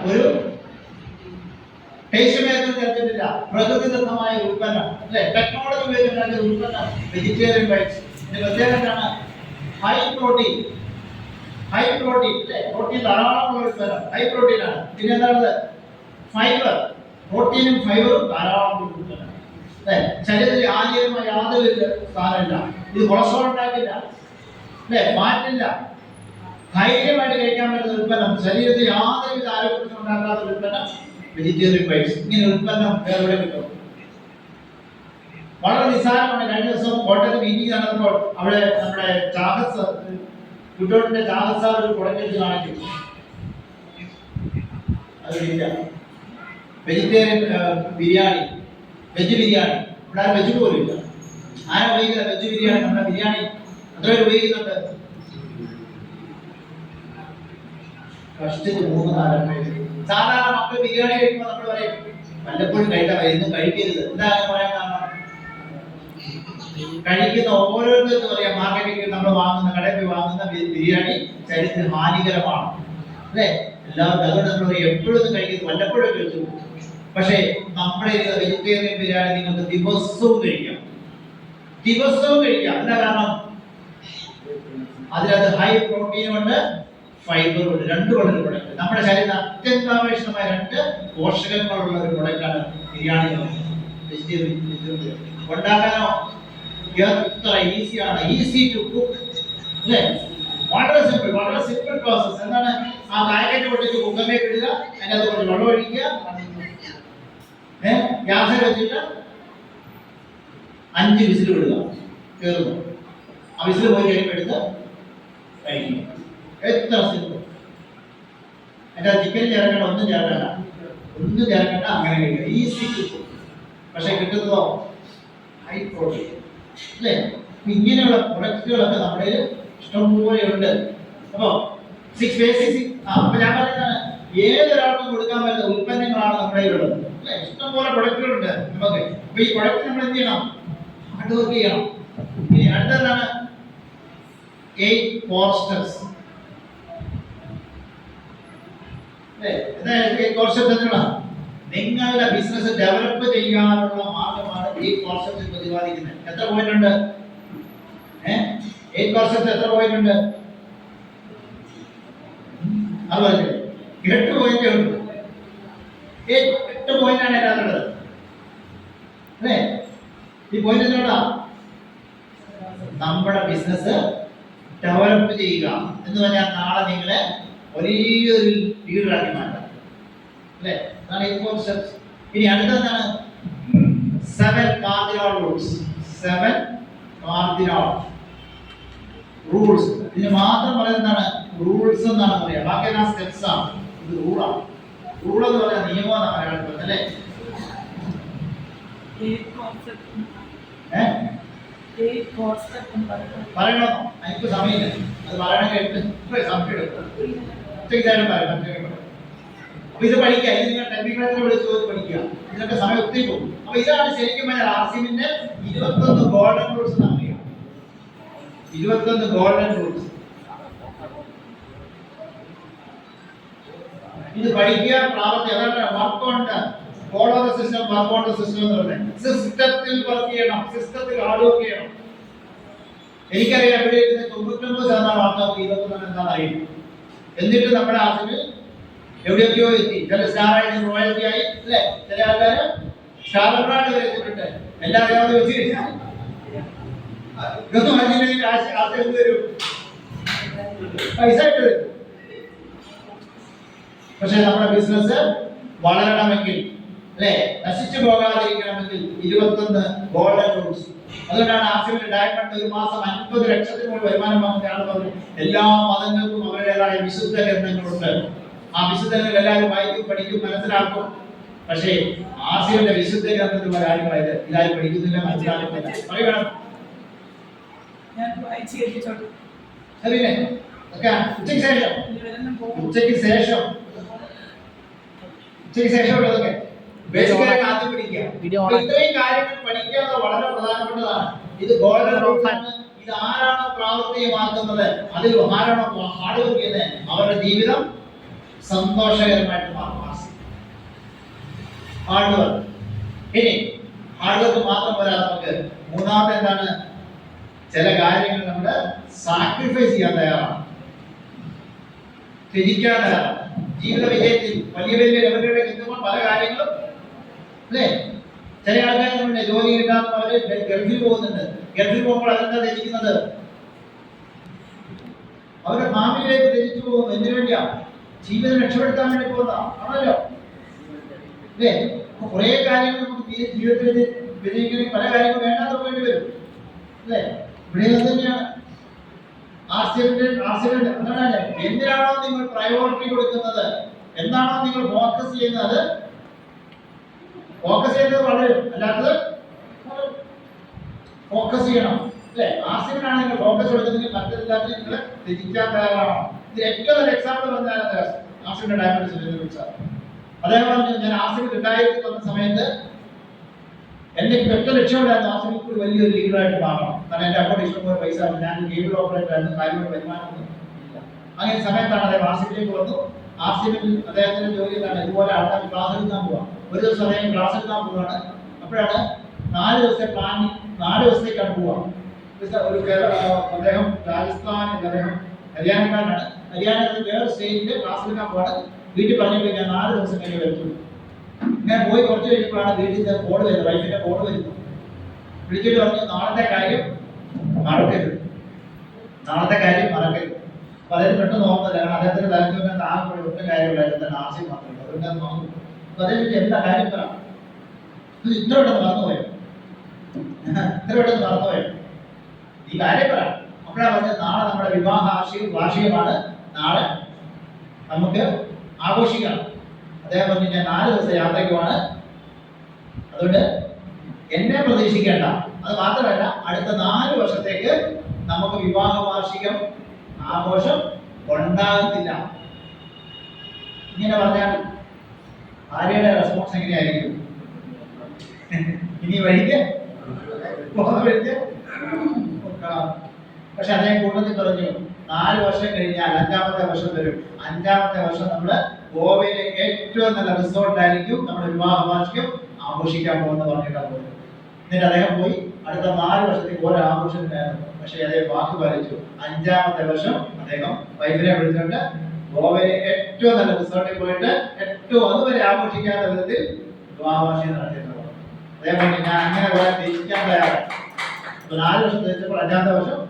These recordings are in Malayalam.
ഒരു ടേസ്റ്റ് മേഖല ചേർത്തിട്ടില്ല, പ്രകൃതിദത്തമായ ഉൽപ്പന്നം അല്ലെ, ടെക്നോളജി ഉപയോഗിച്ചുണ്ടാക്കിയ ഉൽപ്പന്നം വെജിറ്റേറിയൻ ബൈറ്റ്സ്. ഇതിന്റെ പ്രത്യേകത എന്താണ്? ഹൈ പ്രോട്ടീൻ അല്ലെ, പ്രോട്ടീൻ ധാരാളമുള്ള ഉൽപ്പന്നം, ഹൈ പ്രോട്ടീൻ ആണ്. പിന്നെ എന്താണ്? ഫൈബർ, പ്രോട്ടീനും ഫൈബറും ധാരാളം ഉൽപ്പന്നം അല്ലെ. ശരീരത്തിൽ ആദ്യമായ യാതൊരു സ്ഥാനമില്ല. ഇത് കൊളസ്ട്രോൾ ഉണ്ടാക്കില്ല അല്ലെ, മാറ്റില്ല, ധൈര്യമായിട്ട് കഴിക്കാൻ പറ്റുന്ന ഉൽപ്പന്നം, ശരീരത്തിൽ യാതൊരുവിധ ആരോഗ്യത്തിനും ഉണ്ടാക്കാത്ത ഉൽപ്പന്നം വെജിറ്റേറിയൻ ബൈറ്റ്സ്. ഇങ്ങനെ ഉൽപ്പന്നം വേറെ കിട്ടും. വളരെ നിസ്സാരമാണ്. കഴിഞ്ഞ ദിവസം കോട്ടയത്ത് മീറ്റിംഗ് നടന്നപ്പോൾ അവിടെ നമ്മുടെ ചാഹസ് കുട്ടോട്ടിന്റെ ചാഹസ് സാർ ഒരു പ്രൊഡക്റ്റ് കാണിച്ചു. അതില്ല, വെജിറ്റേറിയൻ ബിരിയാണി, വെജ് ബിരിയാണി. ഇവിടെ ആരും വെജ് പോലും ഇല്ല. ആരാ ഉപയോഗിക്കുന്നത് വെജ് ബിരിയാണി? നമ്മുടെ ബിരിയാണി അത്ര ഉപയോഗിക്കുന്നുണ്ട്. കഷ്ടിച്ച് 3-4 പേര്. സാധാരണ മക്കൾ ബിരിയാണി കഴിക്കുമ്പോൾ നമ്മൾ പറയും വല്ലപ്പോഴും കഴിക്കാൻ, എന്നും കഴിക്കരുത്. എന്താണ് പറയാൻ കാരണം? കഴിക്കുന്ന ഓരോരുത്തർക്കും പറയാം, മാർക്കറ്റിൽ നമ്മൾ വാങ്ങുന്ന, കടയിൽ പോയി വാങ്ങുന്ന ബിരിയാണി ശരീരത്തിന് ഹാനികരമാണ് അല്ലേ, എല്ലാവർക്കും. അതുകൊണ്ട് നമ്മൾ എപ്പോഴും ഒന്നും കഴിക്കുന്നത്, വല്ലപ്പോഴും കഴിച്ചു. പക്ഷേ നമ്മുടെ വെജിറ്റേറിയൻ ബിരിയാണി നിങ്ങൾക്ക് ദിവസവും കഴിക്കാം. എന്താ കാരണം? അതിനകത്ത് ഹൈ പ്രോട്ടീൻ ഉണ്ട്, ഫൈബർ ഉണ്ട്. രണ്ടുമുള്ള ഒരു പ്രൊഡക്റ്റ്. നമ്മുടെ ശരീരത്തിന് അത്യന്താപേക്ഷിതമായ 2 പോഷകങ്ങളുള്ള ഒരു പ്രൊഡക്റ്റാണ് ബിരിയാണി. വെജിറ്റേറിയൻ ഉണ്ടാക്കാനോ എത്ര ഈസിയാണ്, ഈസി ടു കുക്ക് അല്ലേ, വളരെ സിമ്പിൾ പ്രോസസ്. എന്താണ്? ആ പാക്കറ്റ് പൊട്ടിച്ച് കുക്കറിലേക്ക് ഇടുക, അതിനകത്ത് കുറച്ച് വെള്ളം ഒഴിക്കുക, ഗ്യാസിൽ വെച്ചിട്ട് 5 വിസിൽ വിടുക, കയറുന്നു. ആ വിസിൽ പോയി കഴിയുമ്പോൾ എടുത്ത് കഴിക്കുക. എത്ര സിമ്പിൾ. അതിന്റെ ചിക്കൻ ചേർക്കേണ്ട, ഒന്നും ചേർക്കേണ്ട, അങ്ങനെ കഴിക്കുക. Easy to cook. പക്ഷെ കിട്ടുന്നതോ ഹൈ പ്രോട്ടീൻ അല്ലേ. ഇങ്ങനെയുള്ള പ്രൊഡക്റ്റുകളൊക്കെ നമ്മുടെ ഇഷ്ടംപോലെ ഉണ്ട്. അപ്പൊ 6 ബേസിക് അപ്പൊ ഞാൻ പറയുന്നതാണ്, ഏതൊരാൾക്കും കൊടുക്കാൻ പറ്റുന്ന ഉൽപ്പന്നങ്ങളാണ് നമ്മുടെ ഉള്ളത് അല്ലെ. ഇഷ്ടംപോലെ പ്രൊഡക്റ്റുകളുണ്ട് നമുക്ക്. അപ്പൊ ഈ പ്രൊഡക്റ്റ് നമ്മൾ എന്ത് ചെയ്യണം? ഹാർഡ് വർക്ക് ചെയ്യണം. ഇനി അടുത്തതാണ് 8 core steps. നിങ്ങളുടെ ബിസിനസ് ഡെവലപ്പ് ചെയ്യാനുള്ള മാർഗമാണ് ഈ കോൺസെപ്റ്റ് പ്രതിപാദിക്കുന്നത്. എത്ര പോയിന്റ് ഉണ്ട്? 8 കോൺസെപ്റ്റ് എത്ര പോയിന്റ് ഉണ്ട്? 8 പോയിന്റ് ഉണ്ട്. 8 പോയിന്റാണ് അതിനകത്തുള്ളത് അല്ലേ. ഈ പോയിന്റ് എന്താണ്? നമ്മുടെ ബിസിനസ് ഡെവലപ്പ് ചെയ്യുക എന്ന് പറഞ്ഞാൽ നാളെ നിങ്ങളെ വലിയൊരു ലീഡറാക്കി മാറ്റാം അല്ലേ. അതാണ് 8 കോൺസെപ്റ്റ്സ്. ഇനി അടുത്തെന്താണ്? 7 cardinal rules. 7 cardinal rules. ഇതിന് മാത്രം പറയുന്നത് എന്താണ്? റൂൾസ് എന്നാണ് പറയുക. ബാക്കി എല്ലാം സ്റ്റെപ്സ് ആണ്. ഇത് റൂളാണ്. റൂൾ എന്ന് പറഞ്ഞാൽ നിയമമാണ് മലയാളത്തിൽ അല്ലേ. പറയണോ? എനിക്ക് സമയമില്ല. അത് പറയണ കേട്ട് സമയം എടുക്കും. അപ്പൊ ഇത് പഠിക്കുക. ഇത് നിങ്ങൾ ടെക്നിക്കൽ വിളിച്ച് പഠിക്കുക. ഇതിനൊക്കെ സമയം ഒത്തിരി പോകും. അപ്പൊ ഇതാണ് ശരിക്കും പറഞ്ഞാൽ ആർസിമിന്റെ 21 ഗോൾഡൻ റൂൾസ് എന്നാണ് പറയുക. 21 ഗോൾഡൻ റൂൾസ്. ഇത് പഠിക്കുക, പ്രാവർത്തികം. അതാണ് work on the follow the system, work on the system എന്ന് പറയുന്നത്. സിസ്റ്റത്തിൽ വർക്ക് ചെയ്യണം, സിസ്റ്റത്തിൽ ഹാർഡ് വർക്ക് ചെയ്യണം. എനിക്കറിയാം ഇവിടെ 99% ആൾക്കാർക്ക് 21 എന്താണെന്ന് അറിയും. എന്നിട്ട് നമ്മുടെ ആർസിമിൽ എവിടെയൊക്കെയോ എത്തി. ചില സ്റ്റാറായിട്ട് റോയൽറ്റി ആയി അല്ലേ. ചില ആൾക്കാര് സ്റ്റാർ ബ്രാൻഡ് വരെ എത്തിയിട്ടുണ്ട്. എല്ലാം അറിയാതെ വെച്ച് കഴിഞ്ഞാൽ ഇതൊന്നും അറിഞ്ഞില്ലെങ്കിൽ ആർക്കും തരും, പൈസ ഇട്ട് തരും. പക്ഷെ നമ്മുടെ ബിസിനസ് വളരണമെങ്കിൽ അല്ലെ, നശിച്ചു പോകാതിരിക്കണമെങ്കിൽ 21 ഗോൾഡൻ റൂൾസ്. അതുകൊണ്ടാണ് ആർസിമിന്റെ ഡയമണ്ട് ഒരു മാസം 50 ലക്ഷത്തിന് മുകളിൽ വരുമാനം വാങ്ങുന്ന ആൾ പറഞ്ഞു എല്ലാ മതങ്ങൾക്കും അവരുടേതായ വിശുദ്ധ ഗ്രന്ഥങ്ങളുണ്ട്. ആ വിശുദ്ധങ്ങൾ എല്ലാവരും വായിക്കും, പഠിക്കും, മനസ്സിലാക്കും. പക്ഷേ ആർസിമിന്റെ വിശുദ്ധ ഗ്രന്ഥത്തിലുള്ള കാര്യങ്ങളായത് ഇതാരും പഠിക്കുന്നില്ല, മനസ്സിലാക്കുന്നില്ല. പറയണം ഉച്ചയ്ക്ക് ശേഷമുള്ളതൊക്കെ ബേസിക്കായിട്ട് ആദ്യം പഠിക്കുക. ഇത്രയും കാര്യങ്ങൾ പഠിക്കുക വളരെ പ്രധാനപ്പെട്ടതാണ്. ഇത് ഗോൾഡൻ റൂൾസാണ്. ഇത് ആരാണോ പ്രാവർത്തികമാക്കുന്നത്, അതിൽ ആരാണോ ഹാർഡ് വർക്ക് ചെയ്യുന്നത്, അവരുടെ ജീവിതം സന്തോഷകരമായിട്ട് മാറും. Hard work. ഇനി ഹാർഡ് വർക്ക് മാത്രം പോരാ, നമുക്ക് മൂന്നാമത്തെ എന്താണ്, ചില കാര്യങ്ങൾ നമ്മൾ സാക്രിഫൈസ് ചെയ്യാൻ തയ്യാറാണ്, ത്യജിക്കാൻ തയ്യാറാണ്. ജീവിത വിജയത്തിൽ വലിയ വലിയ ലെവലുകളിലേക്ക് എത്തുമ്പോൾ പല കാര്യങ്ങളും അല്ലേ, ചില ആൾക്കാർ നമ്മുടെ ജോലി കിട്ടാത്ത അവര് ഗൾഫിൽ പോകുന്നുണ്ട്. ഗൾഫിൽ പോകുമ്പോൾ അതെന്താ ത്യജിക്കുന്നത്? അവരുടെ ഫാമിലിയിലേക്ക് തിരിച്ചു പോകുന്നു. എന്തിനു വേണ്ടിയാ? ജീവിതം രക്ഷപ്പെടുത്താൻ വേണ്ടി പോകുന്ന ആണല്ലോ അല്ലേ. കുറെ കാര്യങ്ങൾ നമുക്ക് ജീവിതത്തിൽ വിജയിക്കണമെങ്കിൽ പല കാര്യങ്ങളും വേണ്ടാത്ത വേണ്ടി വരും അല്ലേ. ഇവിടെ തന്നെയാണ് എന്തിനാണോ നിങ്ങൾ പ്രയോറിറ്റി കൊടുക്കുന്നത്, എന്താണോ നിങ്ങൾ ഫോക്കസ് ചെയ്യുന്നത്, ഫോക്കസ് ചെയ്യുന്നത് വളരും, അല്ലാത്തത് ഫോക്കസ് ചെയ്യണം അല്ലേ. ആർസിനാണ് നിങ്ങൾ ഫോക്കസ് കൊടുക്കുന്നതെങ്കിൽ മറ്റെല്ലാത്തിനും നിങ്ങൾ ത്യജിക്കാൻ തയ്യാറാണ്. ഇത് ഏറ്റവും നല്ല എക്സാമ്പിൾ പറഞ്ഞാൽ ആർസിന്റെ ഡയമണ്ട് സാർ. അദ്ദേഹം പറഞ്ഞു, ഞാൻ ആർസിന് 2000 വന്ന സമയത്ത് എന്റെ ഒറ്റ ലക്ഷ്യമുണ്ടായിരുന്നു, ആർസിനിൽ കൂടി വലിയൊരു ലീഡറായിട്ട് മാറണം. കാരണം എന്റെ അക്കൗണ്ട് ഇഷ്ടംപോലെ പൈസ, ഞാൻ കേബിൾ ഓപ്പറേറ്റർ ആയിരുന്നു, കാര്യങ്ങൾ വരുമാനമൊന്നും ഇല്ല. അങ്ങനെ സമയത്താണ് അദ്ദേഹം ആർസിലേക്ക് വന്നു. ആർസിയിൽ അദ്ദേഹത്തിന്റെ ജോലി എന്താണ്, ഇതുപോലെ ആൾക്കാർ ക്ലാസ് എടുക്കാൻ പോവാം. ഒരു ദിവസം അദ്ദേഹം ക്ലാസ് എടുക്കാൻ പോവാണ്. അപ്പോഴാണ് 4 ദിവസത്തെ പ്ലാനിങ്, 4 ദിവസത്തേക്കാണ് പോവാ. ഒരു അദ്ദേഹം രാജസ്ഥാനിൽ, അദ്ദേഹം ഹരിയാനക്കാരനാണ്. ഹരിയാനയിൽ വേറെ സ്റ്റേറ്റിൽ ക്ലാസ് എടുക്കാൻ പോവാണ്. വീട്ടിൽ പറഞ്ഞിട്ട് ഞാൻ 4 ദിവസം കഴിഞ്ഞ് വരുത്തുള്ളൂ. ഇങ്ങനെ പോയി കുറച്ച് കഴിഞ്ഞപ്പോഴാണ് വീട്ടിൽ കോൾ വരുന്നത്, വൈഫിന്റെ കോൾ വരുന്നു. വിളിച്ചിട്ട് പറഞ്ഞു, നാളത്തെ കാര്യം മറക്കരുത്, നാളത്തെ കാര്യം മറക്കരുത്. അപ്പൊ അദ്ദേഹം പെട്ടെന്ന് ഓർമ്മയില്ല, കാരണം അദ്ദേഹത്തിന്റെ തലച്ചോറിന് ആകെ ഒറ്റ കാര്യമുണ്ടായിരുന്നു, ആശയം മാത്രമല്ല. അതുകൊണ്ട് മറന്നു. അപ്പൊ അദ്ദേഹം എന്താ കാര്യം പറ, ഇത്ര പെട്ടെന്ന് മറന്നുപോയോ, ഇത്ര പെട്ടെന്ന് മറന്നുപോയോ, ഈ കാര്യം പറ. അപ്പോഴാണ് പറഞ്ഞത്, നാളെ നമ്മുടെ വിവാഹ വാർഷികമാണ്, നാളെ നമുക്ക് ആഘോഷിക്കണം. അദ്ദേഹം പറഞ്ഞു, ഞാൻ 4 ദിവസം യാത്രയ്ക്കുമാണ്, അതുകൊണ്ട് എന്നെ പ്രതീക്ഷിക്കേണ്ട. അത് മാത്രമല്ല, അടുത്ത 4 വർഷത്തേക്ക് നമുക്ക് വിവാഹ വാർഷികം ആഘോഷം ഉണ്ടാകത്തില്ല. ഇങ്ങനെ പറഞ്ഞാൽ ഭാര്യയുടെ റെസ്പോൺസ് എങ്ങനെയായിരിക്കും? ഇനി വഴിക്ക് പക്ഷെ അദ്ദേഹം കൂട്ടത്തിൽ പറഞ്ഞു, 4 വർഷം കഴിഞ്ഞാൽ 5-ാമത്തെ വർഷം വരും. 5-ാമത്തെ വർഷം നമ്മള് ഗോവയിലെ ഏറ്റവും നല്ല റിസോർട്ടായിരിക്കും നമ്മുടെ വിവാഹ വാർഷികം ആഘോഷിക്കാൻ പോകുന്ന പറഞ്ഞിട്ടാണ് പോയത്. എന്നിട്ട് അദ്ദേഹം പോയി അടുത്ത 4 വർഷത്തേക്ക് ഓരോ ആഘോഷത്തിലായിരുന്നു. പക്ഷെ അദ്ദേഹം വാക്ക് പാലിച്ചു. 5-ാമത്തെ വർഷം അദ്ദേഹം വൈഫിനെ വിളിച്ചുകൊണ്ട് ഗോവയിലെ ഏറ്റവും നല്ല റിസോർട്ടിൽ പോയിട്ട് ഏറ്റവും അതുവരെ ആഘോഷിക്കാത്ത വിധത്തിൽ വിവാഹ വാർഷികം നടത്തിയിട്ടുണ്ട്. അദ്ദേഹം പറഞ്ഞു, ഞാൻ അങ്ങനെ പോയാൽ തിരിക്കാൻ തയ്യാറാണ്. 4 വർഷം തിരിച്ചപ്പോൾ 5-ാമത്തെ വർഷം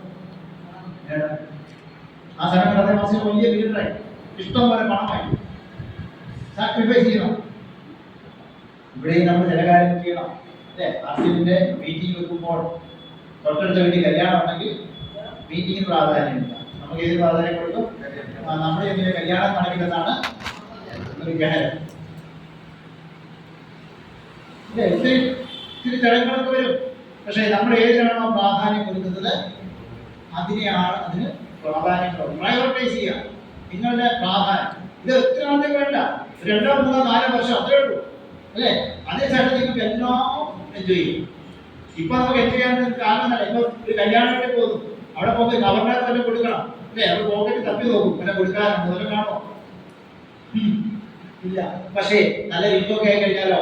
ആ സമയത്ത് അദ്ദേഹം വലിയ ലീഡറായി, ഇഷ്ടം പോലെ പണമായി. സാക്രിഫൈസ് ചെയ്യണം. ഇവിടെയും നമ്മൾ ചില കാര്യങ്ങൾ ചെയ്യണം അല്ലേ. ആർസിന്റെ മീറ്റിംഗ് വെക്കുമ്പോൾ തൊട്ടടുത്ത വീട്ടിൽ കല്യാണം ഉണ്ടെങ്കിൽ മീറ്റിംഗിന് പ്രാധാന്യമില്ല, നമുക്ക് ഏത് പ്രാധാന്യം കൊടുക്കും? നമ്മുടെ ഇതിന്റെ കല്യാണം കാണിക്കുന്നതാണ് ഒരു ഗ്രഹരം. ഇത്തിരി ചടങ്ങുകളൊക്കെ വരും. പക്ഷെ നമ്മൾ ഏതിനാണോ പ്രാധാന്യം കൊടുക്കുന്നത് അതിന് പ്രാധാന്യം പ്രയോറിറ്റൈസ് ചെയ്യുക. നിങ്ങളുടെ പ്രാധാന്യം ഇത് എത്ര ആണെങ്കിൽ വേണ്ട, 2, 3, 4 വർഷം അത്രേ ഉള്ളൂ അല്ലേ. അതേസമയത്ത് നിങ്ങൾക്ക് എല്ലാം എൻജോയ് ചെയ്യും. ഇപ്പൊ നമുക്ക് എൻജോയ് ചെയ്യാൻ കാരണമല്ല. ഇപ്പൊ ഒരു കല്യാണത്തിൽ പോകുന്നു, അവിടെ പോകുമ്പോൾ ഗവർണർ തന്നെ കൊടുക്കണം അല്ലേ. അവർ പോക്കറ്റ് തപ്പി നോക്കും, പിന്നെ കൊടുക്കാറുണ്ട്, വല്ല കാണോ? ഇല്ല. പക്ഷേ നല്ല ഇൻകമൊക്കെ ആയി കഴിഞ്ഞാലോ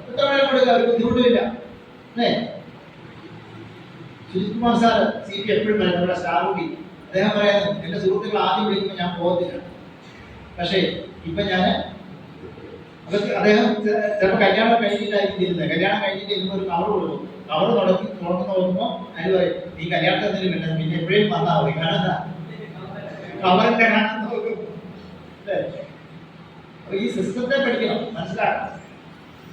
എത്ര വേണം കൊടുക്കുക, ഒരു ബുദ്ധിമുട്ടുമില്ല അല്ലേ. സുജിത്കുമാർ സാർ CP എപ്പോഴും പറയുന്നത്, നമ്മുടെ സ്റ്റാറുണ്ടി, അദ്ദേഹം പറയുന്നു, എന്റെ സുഹൃത്തുക്കൾ ആദ്യം വിളിക്കുമ്പോൾ ഞാൻ പോകത്തില്ല. പക്ഷേ ഇപ്പൊ ഞാൻ അദ്ദേഹം ചിലപ്പോൾ കല്യാണം കഴിഞ്ഞിട്ടായിരിക്കും ഇരുന്നത്. കല്യാണം കഴിഞ്ഞിട്ട് ഇരുന്ന് ഒരു കവർ കൊടുക്കും. കവർ തുറന്ന് നോക്കുമ്പോൾ അതിൽ പറയും, ഈ കല്യാണത്തിൽ എന്തെങ്കിലും വേണ്ടത് പിന്നെ എപ്പോഴും വന്നാൽ മതി. കാരണം കവറിന്റെ കാണാൻ നോക്കും. അപ്പൊ ഈ സിസ്റ്റത്തെ പഠിക്കണം, മനസ്സിലാക്കണം.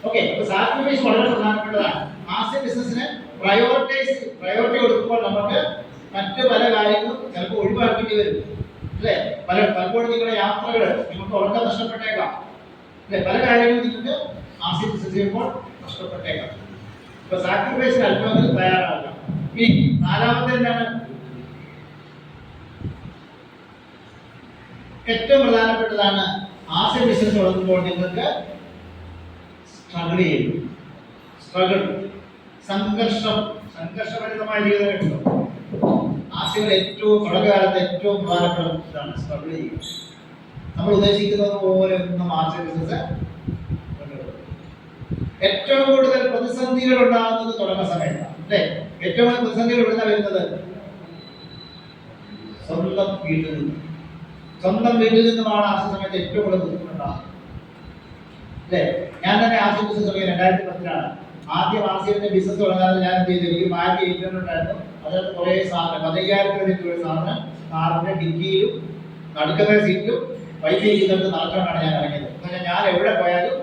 ഓക്കെ, അപ്പൊ സാക്രിഫൈസ് വളരെ പ്രധാനപ്പെട്ടതാണ്. ആസ് എ ബിസിനസിന് പ്രയോറിറ്റി കൊടുക്കുമ്പോൾ നമുക്ക് മറ്റു പല കാര്യങ്ങളും ചിലപ്പോൾ ഒഴിവാക്കേണ്ടി വരും അല്ലേ. പലപ്പോഴും നിങ്ങളുടെ യാത്രകൾ നിങ്ങൾക്ക് ഉറക്കം നഷ്ടപ്പെട്ടേക്കാം അല്ലെ. പല കാര്യങ്ങളും നിങ്ങൾക്ക് ആസ് എ ബിസിനസ് ചെയ്യുമ്പോൾ നഷ്ടപ്പെട്ടേക്കാം. ഇപ്പൊ സാക്രിഫൈസിന് അല്പമെങ്കിലും തയ്യാറാക്കാം. ഇനി 4-ാമത്തെ എന്താണ്? ഏറ്റവും പ്രധാനപ്പെട്ടതാണ്, ആസ് എ ബിസിനസ് തുടങ്ങുമ്പോൾ നിങ്ങൾക്ക് സംഘർഷഭരിതമായ ജീവിതം കിട്ടും. ആശയങ്ങൾ ഏറ്റവും തുടക്കകാലത്ത് ഏറ്റവും പ്രധാനപ്പെട്ടതാണ് സ്ട്രഗിൾ ചെയ്യുക. നമ്മൾ ഉദ്ദേശിക്കുന്നത് പോലെ ഒന്നും ആർട്സ് ബിസിനസ്. ഏറ്റവും കൂടുതൽ പ്രതിസന്ധികൾ ഉണ്ടാകുന്നത് തുടങ്ങുന്ന സമയത്താണ് അല്ലേ? ഏറ്റവും കൂടുതൽ പ്രതിസന്ധികൾ ഇവിടുന്ന് വരുന്നത് സ്വന്തം വീട്ടിൽ നിന്നുമാണ് ആർട്സ് സമയത്ത് ഏറ്റവും കൂടുതൽ ബുദ്ധിമുട്ടുണ്ടാകുന്നത് അല്ലേ? ഞാൻ തന്നെ ആർട്സ് ബിസിനസ് തുടങ്ങിയത് 2010-ലാണ്. ആദ്യം ആർട്സിന്റെ ബിസിനസ് തുടങ്ങാതെ ഞാൻ എന്ത് ചെയ്തു, എനിക്ക് മാറ്റി ഇട്ടുണ്ടായിരുന്നു. അതിനകത്ത് കുറേ സാധനം 15,000 രൂപ സാധനം കാറിന്റെ ഡിക്കിയിലും നടുക്കുന്ന സീറ്റിലും വൈഫൈ ചെയ്യുന്നത് നടക്കാനാണ് ഞാൻ ഇറങ്ങിയത്. ഞാൻ എവിടെ പോയാലും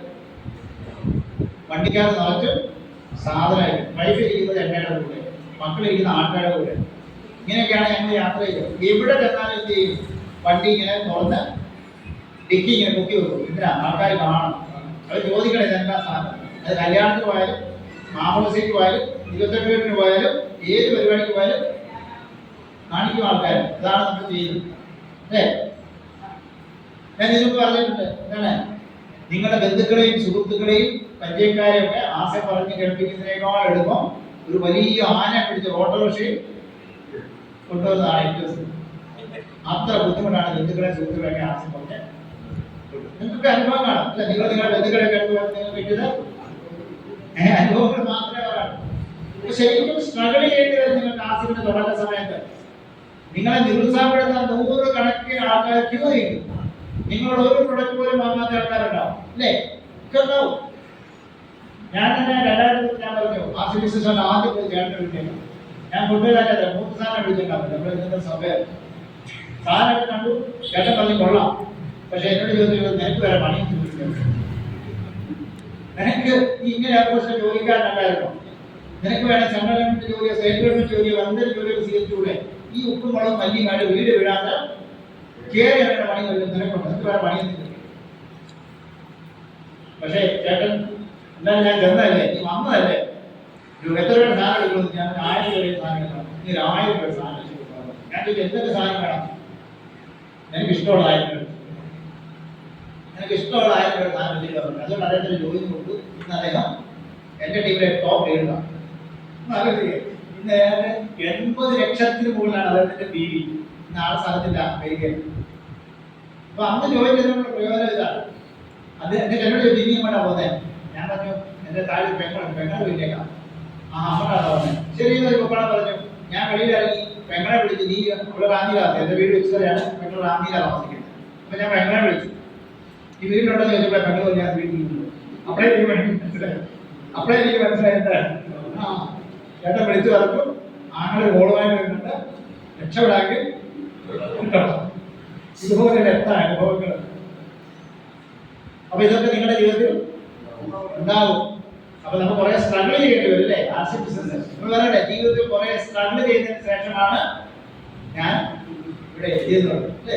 വണ്ടിക്കകത്ത് നിറച്ച് സാധനമായിരിക്കും. വൈഫൈ ഇരിക്കുന്നത് എണ്ണയുടെ കൂടെ, മക്കളിരിക്കുന്ന ആൾക്കാരുടെ കൂടെ. ഇങ്ങനെയൊക്കെയാണ് ഞങ്ങൾ യാത്ര ചെയ്തത്. എവിടെ ചെന്നാലും എന്ത് ചെയ്യും, വണ്ടി ഇങ്ങനെ തുറന്ന് ഡിക്കി ഇങ്ങനെ പൊക്കി വെക്കും. എന്തിനാ? ആൾക്കാർ കാണണം. അത് ചോദിക്കണേ എന്താ സാധനം. അത് കല്യാണത്തിന് പോയാലും മാമോദിസയ്ക്ക് പോയാലും 28 പോയാലും ഏത് പരിപാടിക്ക് പോയാലും കാണിക്കും ആൾക്കാർ. അതാണ് നമ്മൾ ചെയ്യുന്നത് അല്ലേ? ഞാൻ ഇതിനൊക്കെ പറഞ്ഞിട്ടുണ്ട്. എന്താണ്, നിങ്ങളുടെ ബന്ധുക്കളെയും സുഹൃത്തുക്കളെയും പരിചയക്കാരെയും ഒക്കെ ആശയം പറഞ്ഞ് കേൾപ്പിക്കുന്നതിനേക്കാൾ എളുപ്പം ഒരു വലിയ ആന പിടിച്ച ഓട്ടോറിക്ഷയിൽ കൊണ്ടുവന്നതാണ് ഏറ്റവും. അത്ര ബുദ്ധിമുട്ടാണ് ബന്ധുക്കളെ സുഹൃത്തുക്കളെയൊക്കെ ആശയം പറഞ്ഞ്. നിങ്ങൾക്ക് അനുഭവം കാണാം അല്ലെ? നിങ്ങളുടെ ബന്ധുക്കളെ കിട്ടിയത് അനുഭവങ്ങൾ മാത്രമേ പറയാം. ശരിക്കും സ്ട്രഗിൾ ചെയ്യേണ്ടി വരും നിങ്ങൾക്ക് ആശയത്തിന്റെ തുടക്ക സമയത്ത്. നിങ്ങളെ നിരുത്സാഹപ്പെടുത്താൻ 100 കണക്കിന് ആൾക്കാർ ക്യൂ ചെയ്യും. നിങ്ങളോട് ഒരു പ്രൊഡക്റ്റ് പോലും വാങ്ങാത്ത ആൾക്കാരുണ്ടാവും അല്ലേ? ഒക്കെ ഉണ്ടാവും. ഞാൻ തന്നെ 2000 ഞാൻ പറഞ്ഞു ആർട്സ് ബിസിനസ് ആദ്യം പോയി ചേട്ടനെ വിളിക്കുന്നു. ഞാൻ കൊണ്ടുവരാൻ 3 സാധനം വിളിച്ചിട്ടുണ്ടാവും. നമ്മൾ ഇതിന്റെ സമയം സാധനമൊക്കെ കണ്ടു. ചേട്ടൻ പറഞ്ഞു കൊള്ളാം, പക്ഷെ എന്നോട് ചോദിച്ചു നിനക്ക് വേറെ പണി നിനക്ക് ഇങ്ങനെ ആഘോഷം ജോലിക്കാരനല്ലായിരുന്നു. നിനക്ക് വേണേ സെൻട്രൽ ഗവൺമെന്റ് ജോലിയോ സ്റ്റേറ്റ് ഗവൺമെന്റ് ജോലിയോ എന്തൊരു ജോലിയൊക്കെ സ്വീകരിച്ചൂടെ? ഈ ഉപ്പും മുളകും മല്ലിയുമായിട്ട് വീട് വീഴാതെ കയറി ഇറങ്ങുന്ന പണി നിനക്കുണ്ട്. നിനക്ക് വേറെ പണിയൊന്നും. പക്ഷേ ചേട്ടൻ എന്തായാലും ഞാൻ ചെന്നതല്ലേ, നീ വന്നതല്ലേ, എത്ര രൂപ സാധനം എടുക്കുന്നു? ഞാൻ 1000 രൂപ സാധനം എടുക്കണം. നീ 1000 രൂപ സാധനം എടുക്കണം. ഞാൻ ചോദിച്ചു എന്തൊക്കെ സാധനം വേണം? എനിക്ക് ഇഷ്ടമുള്ള 1000 രൂപ, എനിക്ക് ഇഷ്ടമുള്ള 1000 രൂപ സാധനം എടുക്കാൻ. അതുകൊണ്ട് അദ്ദേഹത്തിന് ജോലി കൊടുത്തു. ഇന്ന് അദ്ദേഹം എന്റെ ടീമിലെ ടോപ്പ് ലീഡറാണ്. ഇന്ന് 80 ലക്ഷത്തിന് മുകളിലാണ് അദ്ദേഹത്തിന്റെ PV. ഇന്ന് ആളെ സ്ഥലത്തില്ല അമേരിക്കയിൽ. അപ്പൊ അന്ന് ജോലി ചെയ്തതിനുള്ള പ്രയോജനം ഇതാണ്. അത് എന്റെ എന്നോട് ചോദിച്ചു ഇനി എങ്ങോട്ടാ പോകുന്നത്? ഞാൻ പറഞ്ഞു എന്റെ താഴെ പെങ്ങളെ വീട്ടിലേക്കാം. അങ്ങോട്ടാണ് പറഞ്ഞത്. ശരി എന്നൊരു മക്കളെ പറഞ്ഞു. ഞാൻ വെളിയിൽ ഇറങ്ങി പെങ്ങളെ വിളിച്ചു. നീ ഇവിടെ റാന്നിയിലാണ്, എന്റെ വീട് വെച്ചതാണ്, പെങ്ങൾ റാന്നിയിലാണ് താമസിക്കുന്നത്. അപ്പൊ ഞാൻ പെങ്ങളെ വിളിച്ചു. ഈ വീട്ടിലുണ്ടോ ചോദിച്ചപ്പോൾ പെങ്ങൾ ഞാൻ വീട്ടിൽ. അപ്പോഴേ എനിക്ക് മനസ്സിലായിട്ട് ചേട്ടൻ വിളിച്ചു പറഞ്ഞു ആങ്ങളെ ഓളുമായി വരുന്നുണ്ട്, രക്ഷപ്പെടാമെങ്കിൽ ഇതുപോലെ എത്ര അനുഭവങ്ങൾ. അപ്പൊ ഇതൊക്കെ നിങ്ങളുടെ ജീവിതത്തിൽ ഉണ്ടാകും. അപ്പൊ നമ്മൾ കുറെ സ്ട്രഗിൾ ചെയ്യേണ്ടി വരും അല്ലേ? ആർട്സ് ബിസിനസ് നമ്മൾ പറയട്ടെ, ജീവിതത്തിൽ കുറെ സ്ട്രഗിൾ ചെയ്തതിന് ശേഷമാണ് ഞാൻ ഇവിടെ എത്തിയത് അല്ലേ?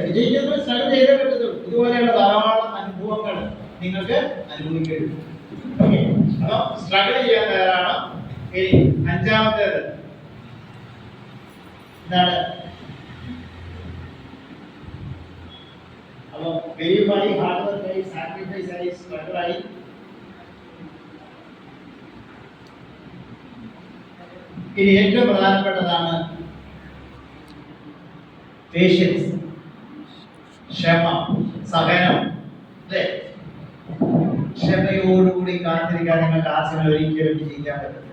വിജയിക്കുന്നത് സ്ട്രഗിൾ ചെയ്തേ പറ്റത്തുള്ളൂ. ഇതുപോലെയുള്ള ധാരാളം അനുഭവങ്ങൾ നിങ്ങൾക്ക് അനുഭവിക്കേണ്ടി വരും. ഓക്കെ, അപ്പൊ സ്ട്രഗിൾ ചെയ്യാൻ തയ്യാറാണ്. ഇനി 5-ാമത്തേത് എന്താണ്? അപ്പൊ വെരിഫൈ, ഹാർഡ് വർക്ക് ആയി, സാക്രിഫൈസ് ആയി, സ്ട്രഗിൾ ആയി. ഇനി ഏറ്റവും പ്രധാനപ്പെട്ടതാണ് പേഷ്യൻസ്, ക്ഷമ, സഹനം അല്ലേ? ക്ഷമയോടുകൂടി കാത്തിരിക്കാൻ നിങ്ങൾക്ക് ആശയങ്ങൾ ഒരിക്കലും വിജയിക്കാൻ പറ്റും.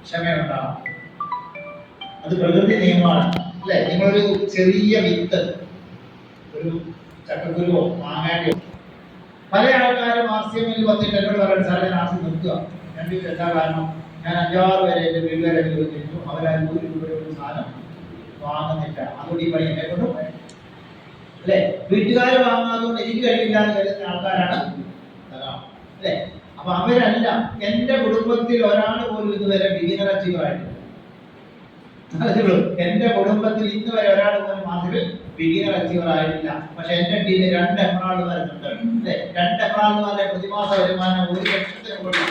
ക്ഷമയുണ്ടാവണം. അത് പ്രകൃതി നിയമമാണ് അല്ലെ? നിങ്ങളൊരു ചെറിയ വിത്ത്, ഒരു ചക്കക്കുരുവോ മാങ്ങാടിയോ, പല ആൾക്കാരും RCMൽ വന്നിട്ട് എന്നോട് പറയാൻ സാറേ ഞാൻ ആർട്സ് നിർത്തുക. ഞാൻ എന്താ കാരണം? ഞാൻ 5-6 പേരെ എന്റെ വീട്ടുകാരെ ചോദിച്ചു, അവരാരും 100 രൂപയുടെ സാധനം വാങ്ങുന്നില്ല. അതുകൊണ്ട് ഈ പണി എന്നെ കൊണ്ടും അല്ലെ? വീട്ടുകാർ വാങ്ങാതുകൊണ്ട് എനിക്ക് കഴിയില്ല എന്ന് കരുതുന്ന ആൾക്കാരാണ് അല്ലെ? അപ്പൊ അവരല്ല. എന്റെ കുടുംബത്തിൽ ഒരാൾ പോലും ഇതുവരെ ബിഗിനർ അച്ചീവർ ആയിട്ടില്ല. എന്റെ കുടുംബത്തിൽ ഇന്ന് വരെ ഒരാൾ പോലും മാസത്തിൽ ബിഗിനർ അച്ചീവർ ആയിട്ടില്ല. പക്ഷെ എന്റെ ടീമിൽ 2 എമറാൾഡുമാരുണ്ട് അല്ലെ? 2 എമറാൾഡുമാരുടെ പ്രതിമാസ വരുമാനം 1 ലക്ഷത്തിന് മുകളിൽ.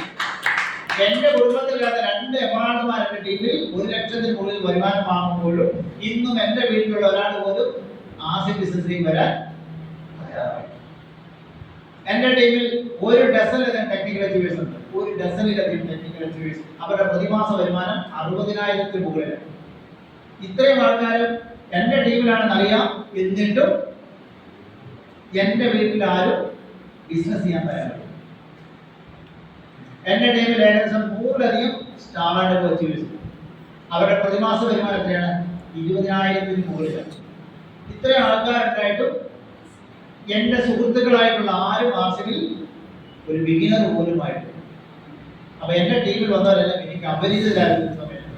എന്റെ കുടുംബത്തിലുള്ള 2 എമറാൾഡുമാർ എന്റെ ടീമിൽ 1 ലക്ഷത്തിന് മുകളിൽ വരുമാനം വാങ്ങുമ്പോഴും ഇന്നും എന്റെ വീട്ടിലുള്ള ഒരാൾ പോലും ആർട്സ് ബിസിനസ്സിൽ വരാൻ. എന്റെ ടീമിൽ 1 ഡസനിലധികം ടെക്നിക്കൽ അച്ചീവേഴ്സ് ഉണ്ട്. 1 ഡസനിലധികം ടെക്നിക്കൽ അച്ചീവേഴ്സ്. അവരുടെ പ്രതിമാസ വരുമാനം 60,000-ന് മുകളിലാണ്. ഇത്രയും ആൾക്കാർ എന്റെ ടീമിലാണെന്ന് അറിയാം. എന്നിട്ടും എൻ്റെ വീട്ടിൽ ആരും ബിസിനസ് ചെയ്യാൻ തയ്യാറാണ്. എൻ്റെ ടീമിൽ ഏകദേശം 100-ലധികം സ്റ്റാർട്ടപ്പ് കോച്ചുകൾ. അവരുടെ പ്രതിമാസ വരുമാനം എത്രയാണ്? 20,000-ന് മുകളിലാണ്. ഇത്രയും ആൾക്കാരുണ്ടായിട്ടും എൻ്റെ സുഹൃത്തുക്കളായിട്ടുള്ള ആരും ആർസിൽ ഒരു ബിഗിനർ പോലുമായിട്ട്. അപ്പൊ എൻ്റെ ടീമിൽ വന്നവരെല്ലാം എനിക്ക് അപരിചിതരായിരുന്ന സമയത്ത്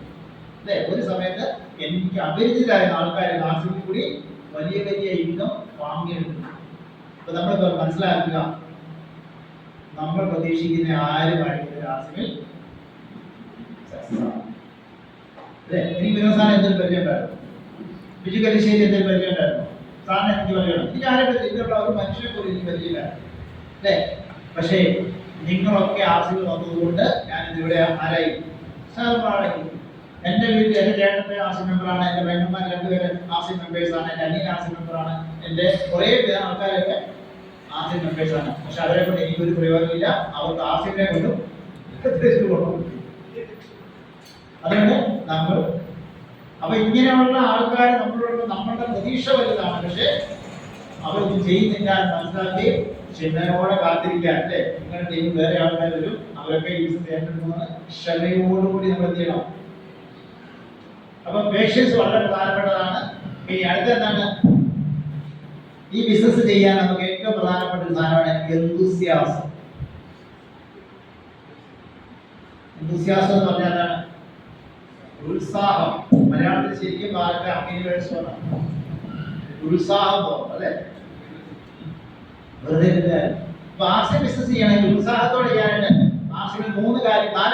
അല്ലേ, ഒരു സമയത്ത് എനിക്ക് അപരിചിതരായിരുന്ന ആൾക്കാരെ ആർസിൽ കൂടി വലിയ വലിയ ഇൻകം വാങ്ങിയെടുക്കുന്നു. അപ്പൊ നമ്മൾ മനസ്സിലാക്കുക, നമ്മൾ പ്രതീക്ഷിക്കുന്ന ആരുമായിട്ട് ആർസിൽ അല്ലേ. എനിക്ക് വിനോദാനം എന്തെങ്കിലും പരിചയം ഉണ്ടായിരുന്നു, ഫിസിക്കലി ശരി എന്തെങ്കിലും പരിചയം ഉണ്ടായിരുന്നു, സാറിന് എനിക്ക് പറയണം. എനിക്ക് ആരെ പറ്റിയിട്ടുള്ള ഒരു മനുഷ്യനെ പോലും എനിക്ക് പരിചയമില്ല അല്ലേ. പക്ഷേ നിങ്ങളൊക്കെ ആർസിൽ വന്നതുകൊണ്ട് ഞാൻ ഇതിവിടെ ആരായി? സാറുമാരായി. എൻ്റെ വീട്ടിൽ എൻ്റെ ചേട്ടൻ്റെ ആർസി മെമ്പറാണ്, എൻ്റെ പെങ്ങന്മാർ 2 പേര് ആർസി മെമ്പേഴ്സാണ്, എൻ്റെ അനിയൻ ആർസി മെമ്പറാണ്, എൻ്റെ കുറേ പേര് ആൾക്കാരൊക്കെ ആർസി മെമ്പേഴ്സാണ്. പക്ഷെ അവരെ കൊണ്ട് എനിക്കൊരു പ്രയോജനമില്ല. അവർക്ക് ആർസിനെ കൊണ്ടും അതുകൊണ്ട് നമ്മൾ അപ്പൊ ഇങ്ങനെയുള്ള ആൾക്കാർ നമ്മളുടെ പ്രതീക്ഷ വലുതാണ്. പക്ഷെ അവരൊന്നും ചെയ്യുന്നില്ല എന്ന് മനസ്സിലാക്കി ക്ഷമയോടെ കാത്തിരിക്കാൻ അല്ലേ. നിങ്ങളുടെ ടീം വേറെ ആൾക്കാർ വരും, അവരൊക്കെ ഈ ഏറ്റെടുക്കുന്നത് ക്ഷമയോടുകൂടി നമ്മൾ എന്ത് ചെയ്യണം. അപ്പൊ പേഷ്യൻസ് വളരെ പ്രധാനപ്പെട്ടതാണ്. ഇനി അടുത്ത എന്താണ്? ഈ ബിസിനസ് ചെയ്യാൻ നമുക്ക് ഏറ്റവും പ്രധാനപ്പെട്ട ഒരു സാധനമാണ് എന്തൂസിയാസം. എന്തൂസിയാസം എന്ന് പറഞ്ഞാൽ എന്താണ്? ഉത്സാഹം. മലയാളത്തിൽ ശരിക്കും പാലൊക്കെ അഭിനിവേശമാണ്. ഉത്സാഹം തോന്നും അല്ലെ. വെറുതെ ഇപ്പൊ ആർസി ബിസിനസ് ചെയ്യണമെങ്കിൽ ഉത്സാഹത്തോടെ ചെയ്യാനായിട്ട് ആർസിയിൽ 4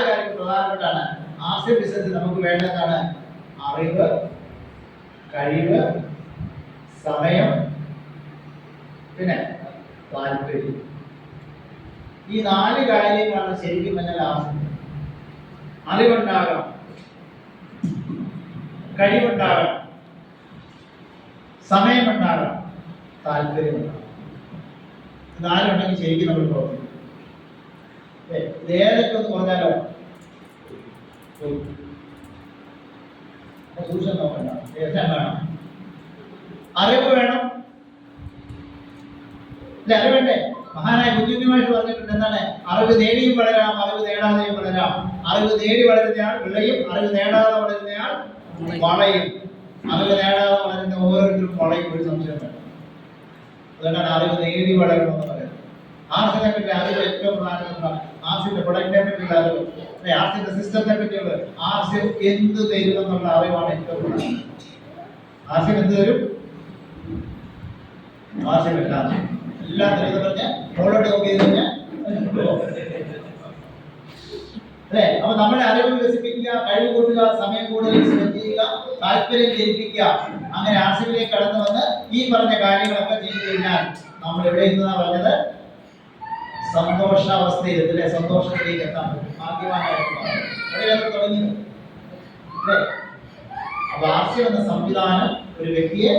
കാര്യങ്ങൾ പ്രധാനപ്പെട്ടാണ്. ആർസി ബിസിനസ് നമുക്ക് വേണ്ടതാണ് അറിവ്, കഴിവ്, സമയം, പിന്നെ താല്പര്യം. ഈ 4 കാര്യങ്ങളാണ് ശരിക്കും പറഞ്ഞാൽ ആർസി. അറിവുണ്ടാകണം, കഴിവുണ്ടാകണം, സമയമുണ്ടാകണം, താല്പര്യമുണ്ടാകണം. 4 ഉണ്ടെങ്കിൽ ശരിക്കും നമ്മൾ പ്രവർത്തിക്കും. ഇത് ഏതൊക്കെ ഒന്ന് പറഞ്ഞാലോ? സൂക്ഷിച്ച് നോക്കണ്ട. എല്ലാം വേണം. അറിവ് വേണം അല്ലെ? അറിവേണ്ടേ? മഹാനായ കുഞ്ഞുണ്ണിമാഷ് പറഞ്ഞിട്ടുണ്ട് എന്താണ്? അറിവ് നേടിയും വളരാം, അറിവ് നേടാതെയും വളരാം. അറിവ് നേടി വളരുന്നയാൾ വിളയും, അറിവ് നേടാതെ വളരുന്നയാൾ വളയും. അറിവ് നേടാതെ വളരുന്ന ഓരോരുത്തരും വളയും. ഒരു സംശയം വേണം. അതുകൊണ്ടാണ് അറിവ് നേടി വളരണമെന്ന് പറയുന്നത്. ആർസിനെ പറ്റി അറിവ് ഏറ്റവും പ്രധാനപ്പെട്ടതാണ്. ആർസിന്റെ പ്രൊഡക്റ്റിനെ പറ്റിയുള്ള അറിവ്, ആർസിന്റെ സിസ്റ്റത്തെ പറ്റിയുള്ള ആർസി എന്ത് തരും എന്നുള്ള അറിവാണ് ഏറ്റവും പ്രധാനം. ആർസി എന്ത് തരും? ആർസി എല്ലാം തരും പറഞ്ഞ മോളോട്ട് നോക്കി കഴിഞ്ഞാൽ അല്ലെ. അപ്പൊ നമ്മുടെ അറിവ് വികസിപ്പിക്കുക, കഴിവ് കൂട്ടുക, സമയം കൂടുതൽ സ്പെൻഡ് ചെയ്യുക, താല്പര്യം ജനിപ്പിക്കുക. അങ്ങനെ ആർസിയിലേക്ക് കടന്നു വന്ന് ഈ പറഞ്ഞ കാര്യങ്ങളൊക്കെ ചെയ്തു കഴിഞ്ഞാൽ നമ്മൾ എവിടെ നിന്നാണ് പറഞ്ഞത്? സന്തോഷാവസ്ഥയിൽ അല്ലെ, സന്തോഷത്തിലേക്ക് എത്താൻ പറ്റും. ഭാഗ്യവാനായിട്ട് എവിടെയാണ് തുടങ്ങിയത് അല്ലേ. അപ്പൊ ആർസി എന്ന സംവിധാനം ഒരു വ്യക്തിയെ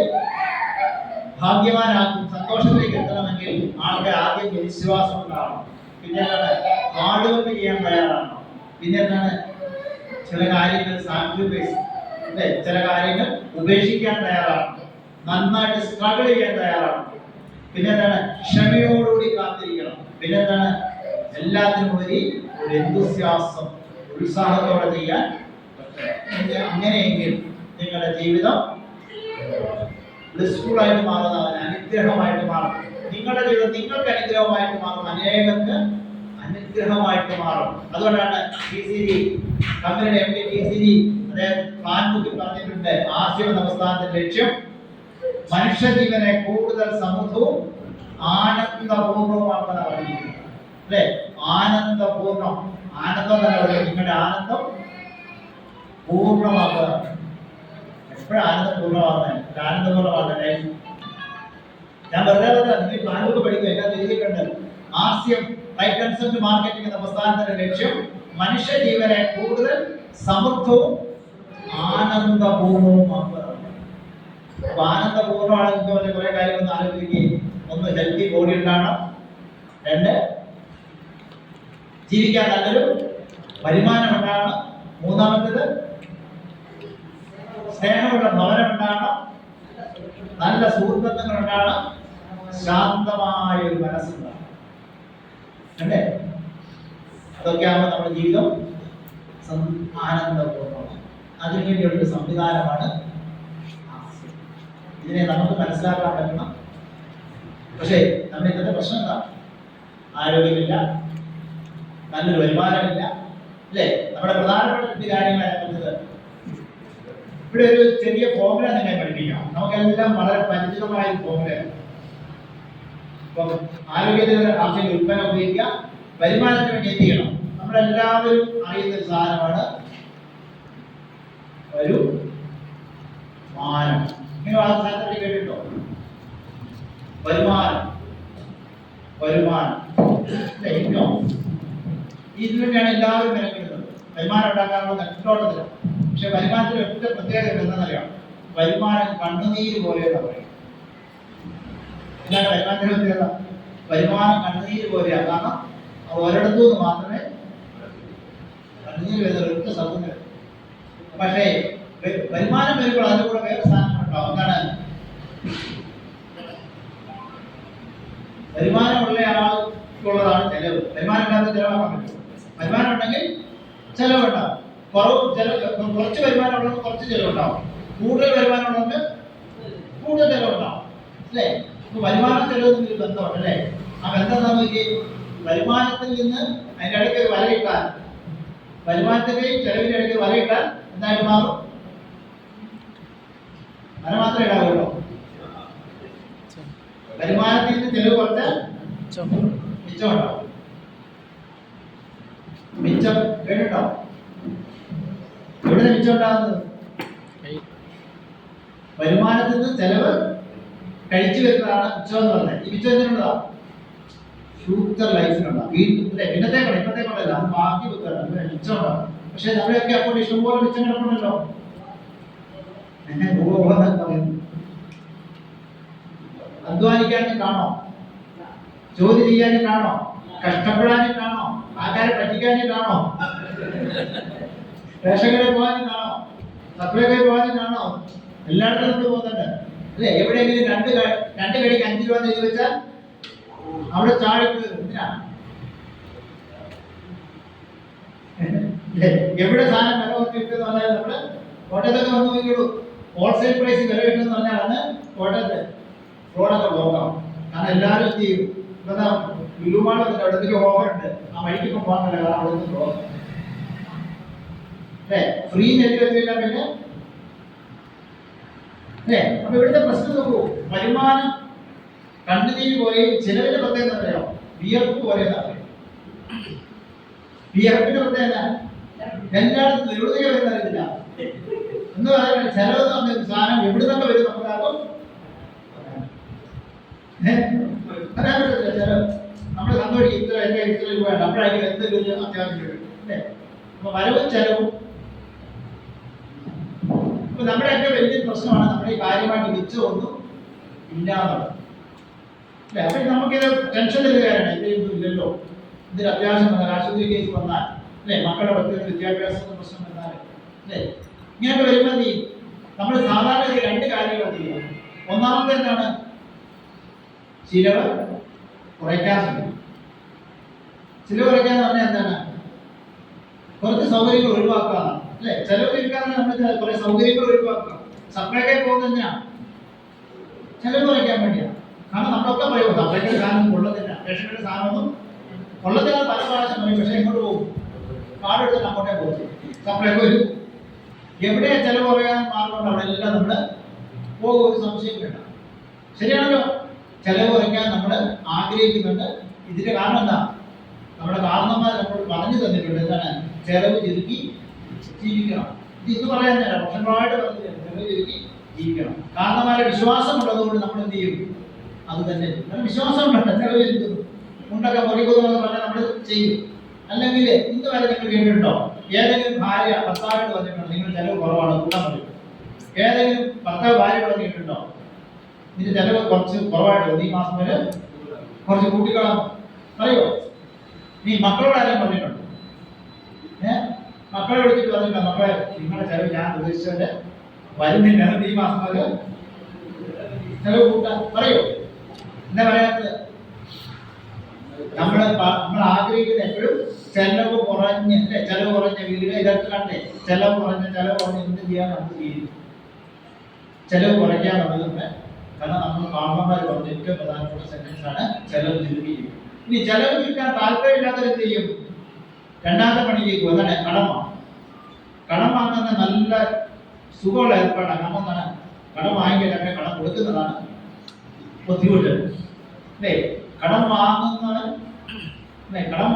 ഭാഗ്യവാനാക്കും. സന്തോഷത്തിലേക്ക് എത്തണമെങ്കിൽ ആൾക്ക് ആദ്യം വിശ്വാസം ഉണ്ടാവണം. പിന്നെ എന്താണ്? ഹാർഡ് വർക്ക് ചെയ്യാൻ തയ്യാറാണ്. പിന്നെ എന്താണ്? ചില കാര്യങ്ങൾ സാക്രിഫൈസ് അല്ലെ, ചില കാര്യങ്ങൾ ഉപേക്ഷിക്കാൻ തയ്യാറാണ്. നന്നായിട്ട് സ്ട്രഗിൾ ചെയ്യാൻ തയ്യാറാണ്. പിന്നെ എന്താണ്? ക്ഷമയോടുകൂടി കാത്തിരിക്കണം. പിന്നെ എന്താണ്? എല്ലാത്തിനും ഉപരി ഒരു എന്തൂസിയാസം, ഉത്സാഹത്തോടെ ചെയ്യാൻ പറ്റും. അങ്ങനെയെങ്കിൽ നിങ്ങളുടെ ജീവിതം ബ്ലിസ്ഫുൾ ആയിട്ട് മാറുന്നതാണ്, അനുഗ്രഹമായിട്ട് മാറും. നിങ്ങളുടെ ജീവിതം നിങ്ങൾക്ക് അനുഗ്രഹമായിട്ട് മാറും, അനേകർക്ക് അനുഗ്രഹമായിട്ട് മാറും. അതുകൊണ്ടാണ് TCG കമ്പനിയുടെ MD TCG അദ്ദേഹം പ്ലാൻ ബുക്കിൽ പറഞ്ഞിട്ടുണ്ട്, ആർസി എന്ന പ്രസ്ഥാനത്തിന്റെ ലക്ഷ്യം മനുഷ്യജീവനെ കൂടുതൽ സമൃദ്ധവും ആനന്ദപൂർണവുമാക്കാൻ പറഞ്ഞിരിക്കുന്നത് അല്ലെ. ആനന്ദപൂർണം, ആനന്ദം തന്നെ പറയും. നിങ്ങളുടെ ആനന്ദം പൂർണ്ണമാക്കുക. എപ്പോഴും ആനന്ദം പൂർണ്ണമാകുന്നത്, ആനന്ദപൂർണ്ണമാകുന്ന ലൈഫ്. ഞാൻ വെറുതെ പറഞ്ഞാൽ നിങ്ങൾ പ്ലാൻ ബുക്ക് പഠിക്കുക, എല്ലാം എഴുതിയിട്ടുണ്ട്. ആർസിഎം റൈറ്റ് കൺസെപ്റ്റ് മാർക്കറ്റിംഗ് എന്ന പ്രസ്ഥാനത്തിന്റെ ലക്ഷ്യം മനുഷ്യജീവനെ കൂടുതൽ സമൃദ്ധവും ആനന്ദപൂർണവുമാക്കുക. അപ്പൊ ആനന്ദപൂർണ്ണമാണെങ്കിൽ പറഞ്ഞ കുറെ കാര്യങ്ങൾ ആലോചിക്കുകയും, ഒന്ന് ഹെൽത്തി ബോഡി ഉണ്ടാകണം, 2 ജീവിക്കാൻ നല്ലൊരു വരുമാനം ഉണ്ടാകണം, 3-മത്തേത് സ്നേഹമുള്ള ഭവനം ഉണ്ടാകണം, നല്ല സുഹൃത്തുബന്ധങ്ങൾ ഉണ്ടാകണം, ശാന്തമായ ഒരു മനസ്സുണ്ടാകും. അല്ലേ? അതൊക്കെ ആകുമ്പോൾ നമ്മുടെ ജീവിതം ആനന്ദപൂർണ്ണമാണ്. അതിനുവേണ്ടിയുള്ളൊരു സംവിധാനമാണ് ഹാസ്യം. ഇതിനെ നമുക്ക് മനസ്സിലാക്കാൻ പറ്റണം. പക്ഷേ നമ്മുടെ ഇന്നത്തെ പ്രശ്നം എന്താ? ആരോഗ്യമില്ല, നല്ലൊരു വരുമാനമില്ല, അല്ലേ? നമ്മുടെ പ്രധാനപ്പെട്ട കാര്യങ്ങളാണ് പറഞ്ഞത്. ഇവിടെ ഒരു ചെറിയ ഫോർമുല നിങ്ങളെ പഠിപ്പിക്കാം. നമുക്കെല്ലാം വളരെ പരിചിതമായ ഒരു ഫോർമുലയാണ്. അപ്പം ആരോഗ്യത്തിന് ആവശ്യമായ ഉൽപ്പന്നം ഉപയോഗിക്കുക, വരുമാനത്തിന് വേണ്ടി എന്ത് ചെയ്യണം? നമ്മളെല്ലാവരും അറിയുന്ന ഒരു സാധനമാണ് വരുമാനം. നിങ്ങൾ ആ സാധനത്തെ കേട്ടിട്ടോ? വരുമാനം, വരുമാനം, ഇൻകം. ഇതിനു വേണ്ടിയാണ് എല്ലാവരും മെനക്കെടുന്നത്. വരുമാനം ഉണ്ടാക്കാനുള്ള നെട്ടോട്ടത്തിലാണ്. പക്ഷെ വരുമാനത്തിന് ഒറ്റ പ്രത്യേകത എന്താണെന്നറിയാം? വരുമാനം കണ്ണുനീര് പോലെയെന്ന് പറയും. എന്താണ് വരുമാനത്തിന് പ്രത്യേകത? വരുമാനം കണ്ണുനീര് പോലെയാണ്. കാരണം അത് ഒരിടത്തു നിന്ന് മാത്രമേ കണ്ണുനീര് വരുന്ന ഒറ്റ സൗകര്യം. പക്ഷേ വരുമാനം വരുമ്പോൾ അതിന്റെ കൂടെ വേറെ സാധനം ഉണ്ടാവും. എന്താണ്? വരുമാനമുള്ള ആളുള്ളതാണ് ചെലവ്. വരുമാനം ഇല്ലാത്ത ചെലവാക്കാൻ പറ്റും. വരുമാനം ഉണ്ടെങ്കിൽ ചെലവുണ്ടാവും. കുറച്ച് വരുമാനം ഉള്ളത് കുറച്ച് ചെലവുണ്ടാവും. കൂടുതൽ വരുമാനം ഉള്ളത് കൂടുതൽ ചെലവുണ്ടാവും. അല്ലേ? വരുമാനം ചെലവ് തമ്മിൽ ബന്ധമുണ്ട്. അല്ലേ? ആ ബന്ധം എന്താ നോക്കി? വരുമാനത്തിൽ നിന്ന് അതിൻ്റെ ഇടയ്ക്ക് ഒരു വലയിട്ടാൽ, വരുമാനത്തിന്റെയും ചെലവിന്റെ ഇടയ്ക്ക് വലയിട്ടാൽ എന്തായിട്ട് മാറും? വല മാത്രമേ ഇടാവുള്ളൂ. വരുമാനത്തിൽ നിന്ന് ചെലവ് കുറച്ചാൽ മിച്ചം ഉണ്ടാവും. മിച്ചം കേട്ടിട്ടുണ്ടാവും. എവിടെ മിച്ചം ഉണ്ടാകുന്നത്? വരുമാനത്തിൽ നിന്ന് ചെലവ് കഴിച്ചു വരുന്നതാണ് മിച്ചം എന്ന് പറഞ്ഞത്. ഈ മിച്ചം എന്തിനുള്ളതാണ്? ഫ്യൂച്ചർ ലൈഫിനുണ്ടാവും. ഇന്നത്തേക്കുള്ള ഇപ്പത്തേക്കുള്ളല്ല, അത് ബാക്കി വെക്കാറുണ്ട്. മിച്ചം ഉണ്ടാവും. പക്ഷെ നമ്മുടെയൊക്കെ അപ്പോൾ ഇഷ്ടംപോലെ മിച്ചം കിടപ്പുണ്ടല്ലോ. അധ്വാനിക്കാനായിട്ടാണോ? ജോലി ചെയ്യാനായിട്ടാണോ? കഷ്ടപ്പെടാനായിട്ടാണോ? ആൾക്കാരെ പറ്റിക്കാനായിട്ടാണോ? റേഷൻകടയിൽ പോകാനായിട്ടാണോ? സപ്ലൈകോയിൽ പോകാനായിട്ടാണോ? എല്ലായിടത്തും നമ്മൾ പോകുന്നുണ്ട്. അല്ലെ? എവിടെയെങ്കിലും രണ്ട് കടിക്ക് 5 രൂപ എന്ന് എഴുതി വെച്ചാൽ അവിടെ ചാടിക്ക് എന്തിനാ? എവിടെ സാധനം വില കുറച്ച് കിട്ടുമെന്ന് പറഞ്ഞാൽ നമ്മള് കോട്ടയത്തൊക്കെ വന്നു നോക്കിയുള്ളൂ. ഹോൾസെയിൽ പ്രൈസ് വില കിട്ടുമെന്ന് പറഞ്ഞാൽ അന്ന് കോട്ടയത്ത് റോഡൊക്കെ ബ്ലോക്കാവും. കാരണം എല്ലാവരും എന്ത് ചെയ്യും? ഇപ്പൊ ലുലുമാൾ വന്നിട്ട് അവിടത്തേക്ക് ഓഫർ ഉണ്ട്, ആ വഴിക്കൊക്കെ പോകാൻ പറ്റില്ല. കാരണം അവിടെ നിന്ന് ബ്ലോക്ക്. അല്ലേ? ഫ്രീ നെറ്റ് വെച്ചില്ല പിന്നെ. അല്ലേ? അപ്പൊ ഇവിടുത്തെ പ്രശ്നം നോക്കൂ. വരുമാനം കണ്ണുനീര് പോലെയും ചിലവിന്റെ പ്രത്യേകത അറിയാം, വിയർപ്പ് പോലെ അറിയാം. വിയർപ്പിന്റെ പ്രത്യേകത എല്ലായിടത്തും എവിടുന്നൊക്കെ വരുന്ന അറിയത്തില്ല. എന്ന് പറയാൻ ചെലവെന്ന് പറഞ്ഞ സാധനം എവിടുന്നൊക്കെ വരും നമുക്കാകും പറയാൻ പറ്റത്തില്ല. ചെലവ് നമ്മൾ സന്തോഷിക്കും. ഇത്ര രൂപ നമ്മളായിരിക്കും എന്തെങ്കിലും അത്യാവശ്യം വരും. അല്ലേ? അപ്പൊ വരവും ചെലവും ഇപ്പൊ നമ്മുടെയൊക്കെ വലിയ പ്രശ്നമാണ്. നമ്മുടെ ഈ കാര്യമായിട്ട് മിച്ചമൊന്നും ഇല്ലാന്നുള്ളത്. അല്ലെ? അപ്പൊ നമുക്കിത് ടെൻഷൻ തരുകയാണ്. ഇതൊന്നും ഇല്ലല്ലോ, ഇതിന് അത്യാവശ്യം വന്നാൽ, ആശുപത്രി കേസ് വന്നാൽ, അല്ലെ, മക്കളുടെ പ്രത്യേക വിദ്യാഭ്യാസത്തിന്റെ പ്രശ്നം വന്നാൽ, അല്ലെ, ഇങ്ങനെയൊക്കെ വരുമ്പോൾ എന്ത് ചെയ്യും? നമ്മൾ സാധാരണ 2 കാര്യങ്ങൾ ചെയ്യുക. ഒന്നാമത്തെ എന്താണ്? ചിലവ് കുറയ്ക്കാൻ ശ്രമിക്കും. ചിലവ് കുറയ്ക്കാന്ന് പറഞ്ഞാൽ എന്താണ്? കുറച്ച് സൗകര്യങ്ങൾ ഒഴിവാക്കുക. അല്ലെ? ചെലവ് ചുരുക്കാൻ നമ്മൾ കുറെ സൗകര്യങ്ങൾ ഒഴിവാക്കുക. സപ്ലൈകോയിൽ പോകുന്നത് എന്തിനാണ്? ചെലവ് കുറയ്ക്കാൻ വേണ്ടിയാണ്. കാരണം നമ്മളൊക്കെ പറയും സപ്ലൈകോയിൽ സാധനം കൊള്ളത്തില്ല, റേഷൻകടയിൽ സാധനമൊന്നും കൊള്ളത്തില്ല പല പ്രാവശ്യം പറയും. പക്ഷെ എങ്ങോട്ട് പോകും? കാർഡ് എടുത്തിട്ട് അങ്ങോട്ടേ പോകും. സപ്ലൈകോയിൽ എവിടെയാ ചെലവ് കുറയാൻ മാർഗമുണ്ട് അവിടെ എല്ലാം നമ്മൾ പോകും. ഒരു സംശയം വേണ്ട. ശരിയാണല്ലോ? ചെലവ് കുറയ്ക്കാൻ നമ്മൾ ആഗ്രഹിക്കുന്നുണ്ട്. ഇതിന്റെ കാരണം എന്താ? നമ്മുടെ കാരണന്മാർ നമ്മളോട് പറഞ്ഞു തന്നിട്ടുണ്ട്. എന്താണ്? ചെലവ് ചുരുക്കി ജീവിക്കണം. ഇത് പറയാൻ തരാം, വർഷങ്ങളായിട്ട് പറഞ്ഞു തരും. ചെലവ് ചുരുക്കി ജീവിക്കണം. കാരണന്മാരെ വിശ്വാസം ഉള്ളതുകൊണ്ട് നമ്മൾ എന്ത് ചെയ്യും? അത് തന്നെ. വിശ്വാസം ഉണ്ടോ? ചെലവ് ചുരുക്കുന്നു, മുണ്ടൊക്കെ മുറിക്കുന്നതെന്ന് പറഞ്ഞാൽ നമ്മൾ ചെയ്യും. അല്ലെങ്കിൽ ഇന്ന് വരെ നിങ്ങൾ കേട്ടിട്ടുണ്ടോ ഏതെങ്കിലും ഭാര്യ ഭർത്താവിനോട് പറഞ്ഞിട്ടുണ്ടോ നിങ്ങൾ ചെലവ് കുറവാണ് കൂട്ടാൻ പറയും? ഏതെങ്കിലും ഭർത്താവ് ഭാര്യ പറഞ്ഞിട്ടുണ്ടോ നിന്റെ ചെലവ് കുറച്ച് കുറവായിട്ട് ഈ മാസം വരെ കുറച്ച് കൂട്ടിക്കളാം പറയോ? നീ മക്കളോട് ആരെയും പറഞ്ഞിട്ടുണ്ടോ? മക്കളെ വിളിച്ചിട്ട് പറഞ്ഞിട്ടുണ്ടോ മക്കളെ നിങ്ങളുടെ ചെലവ് ഞാൻ ഉദ്ദേശിച്ചത് വരുന്നില്ല, ഈ മാസം വരെ ചെലവ് കൂട്ടാൻ പറയോ? എന്താ പറയാത്തത്? നമ്മൾ ആഗ്രഹിക്കുന്ന എപ്പോഴും ചെലവ് കുറഞ്ഞ് അല്ലെ, ചെലവ് കുറഞ്ഞ വീട് ഇതൊക്കെ കണ്ടേ, ചെലവ് കുറഞ്ഞ് എന്ത് ചെയ്യാൻ നമുക്ക് ചെയ്യും? ചെലവ് കുറയ്ക്കാന്നുള്ളത് കാരണം നമ്മൾ പാമ്പന്മാർ പറഞ്ഞ ഏറ്റവും പ്രധാനപ്പെട്ട സെന്റൻസ് ആണ് ചെലവ് ചുരുക്കുകയും. ഇനി ചെലവ് ചുരുക്കാൻ താല്പര്യമില്ലാത്തവർ എന്ത് ചെയ്യും? രണ്ടാമത്തെ പണിയിലേക്ക് അതാണ് കടം വാങ്ങും. കടം വാങ്ങുന്ന നല്ല സുഖമുള്ള ഏർപ്പാടാണ്. കാരണം എന്താണ്? കടം വാങ്ങിക്കാൻ അങ്ങനെ കടം കൊടുക്കുന്നതാണ് ബുദ്ധിമുട്ട് അല്ലേ? കടം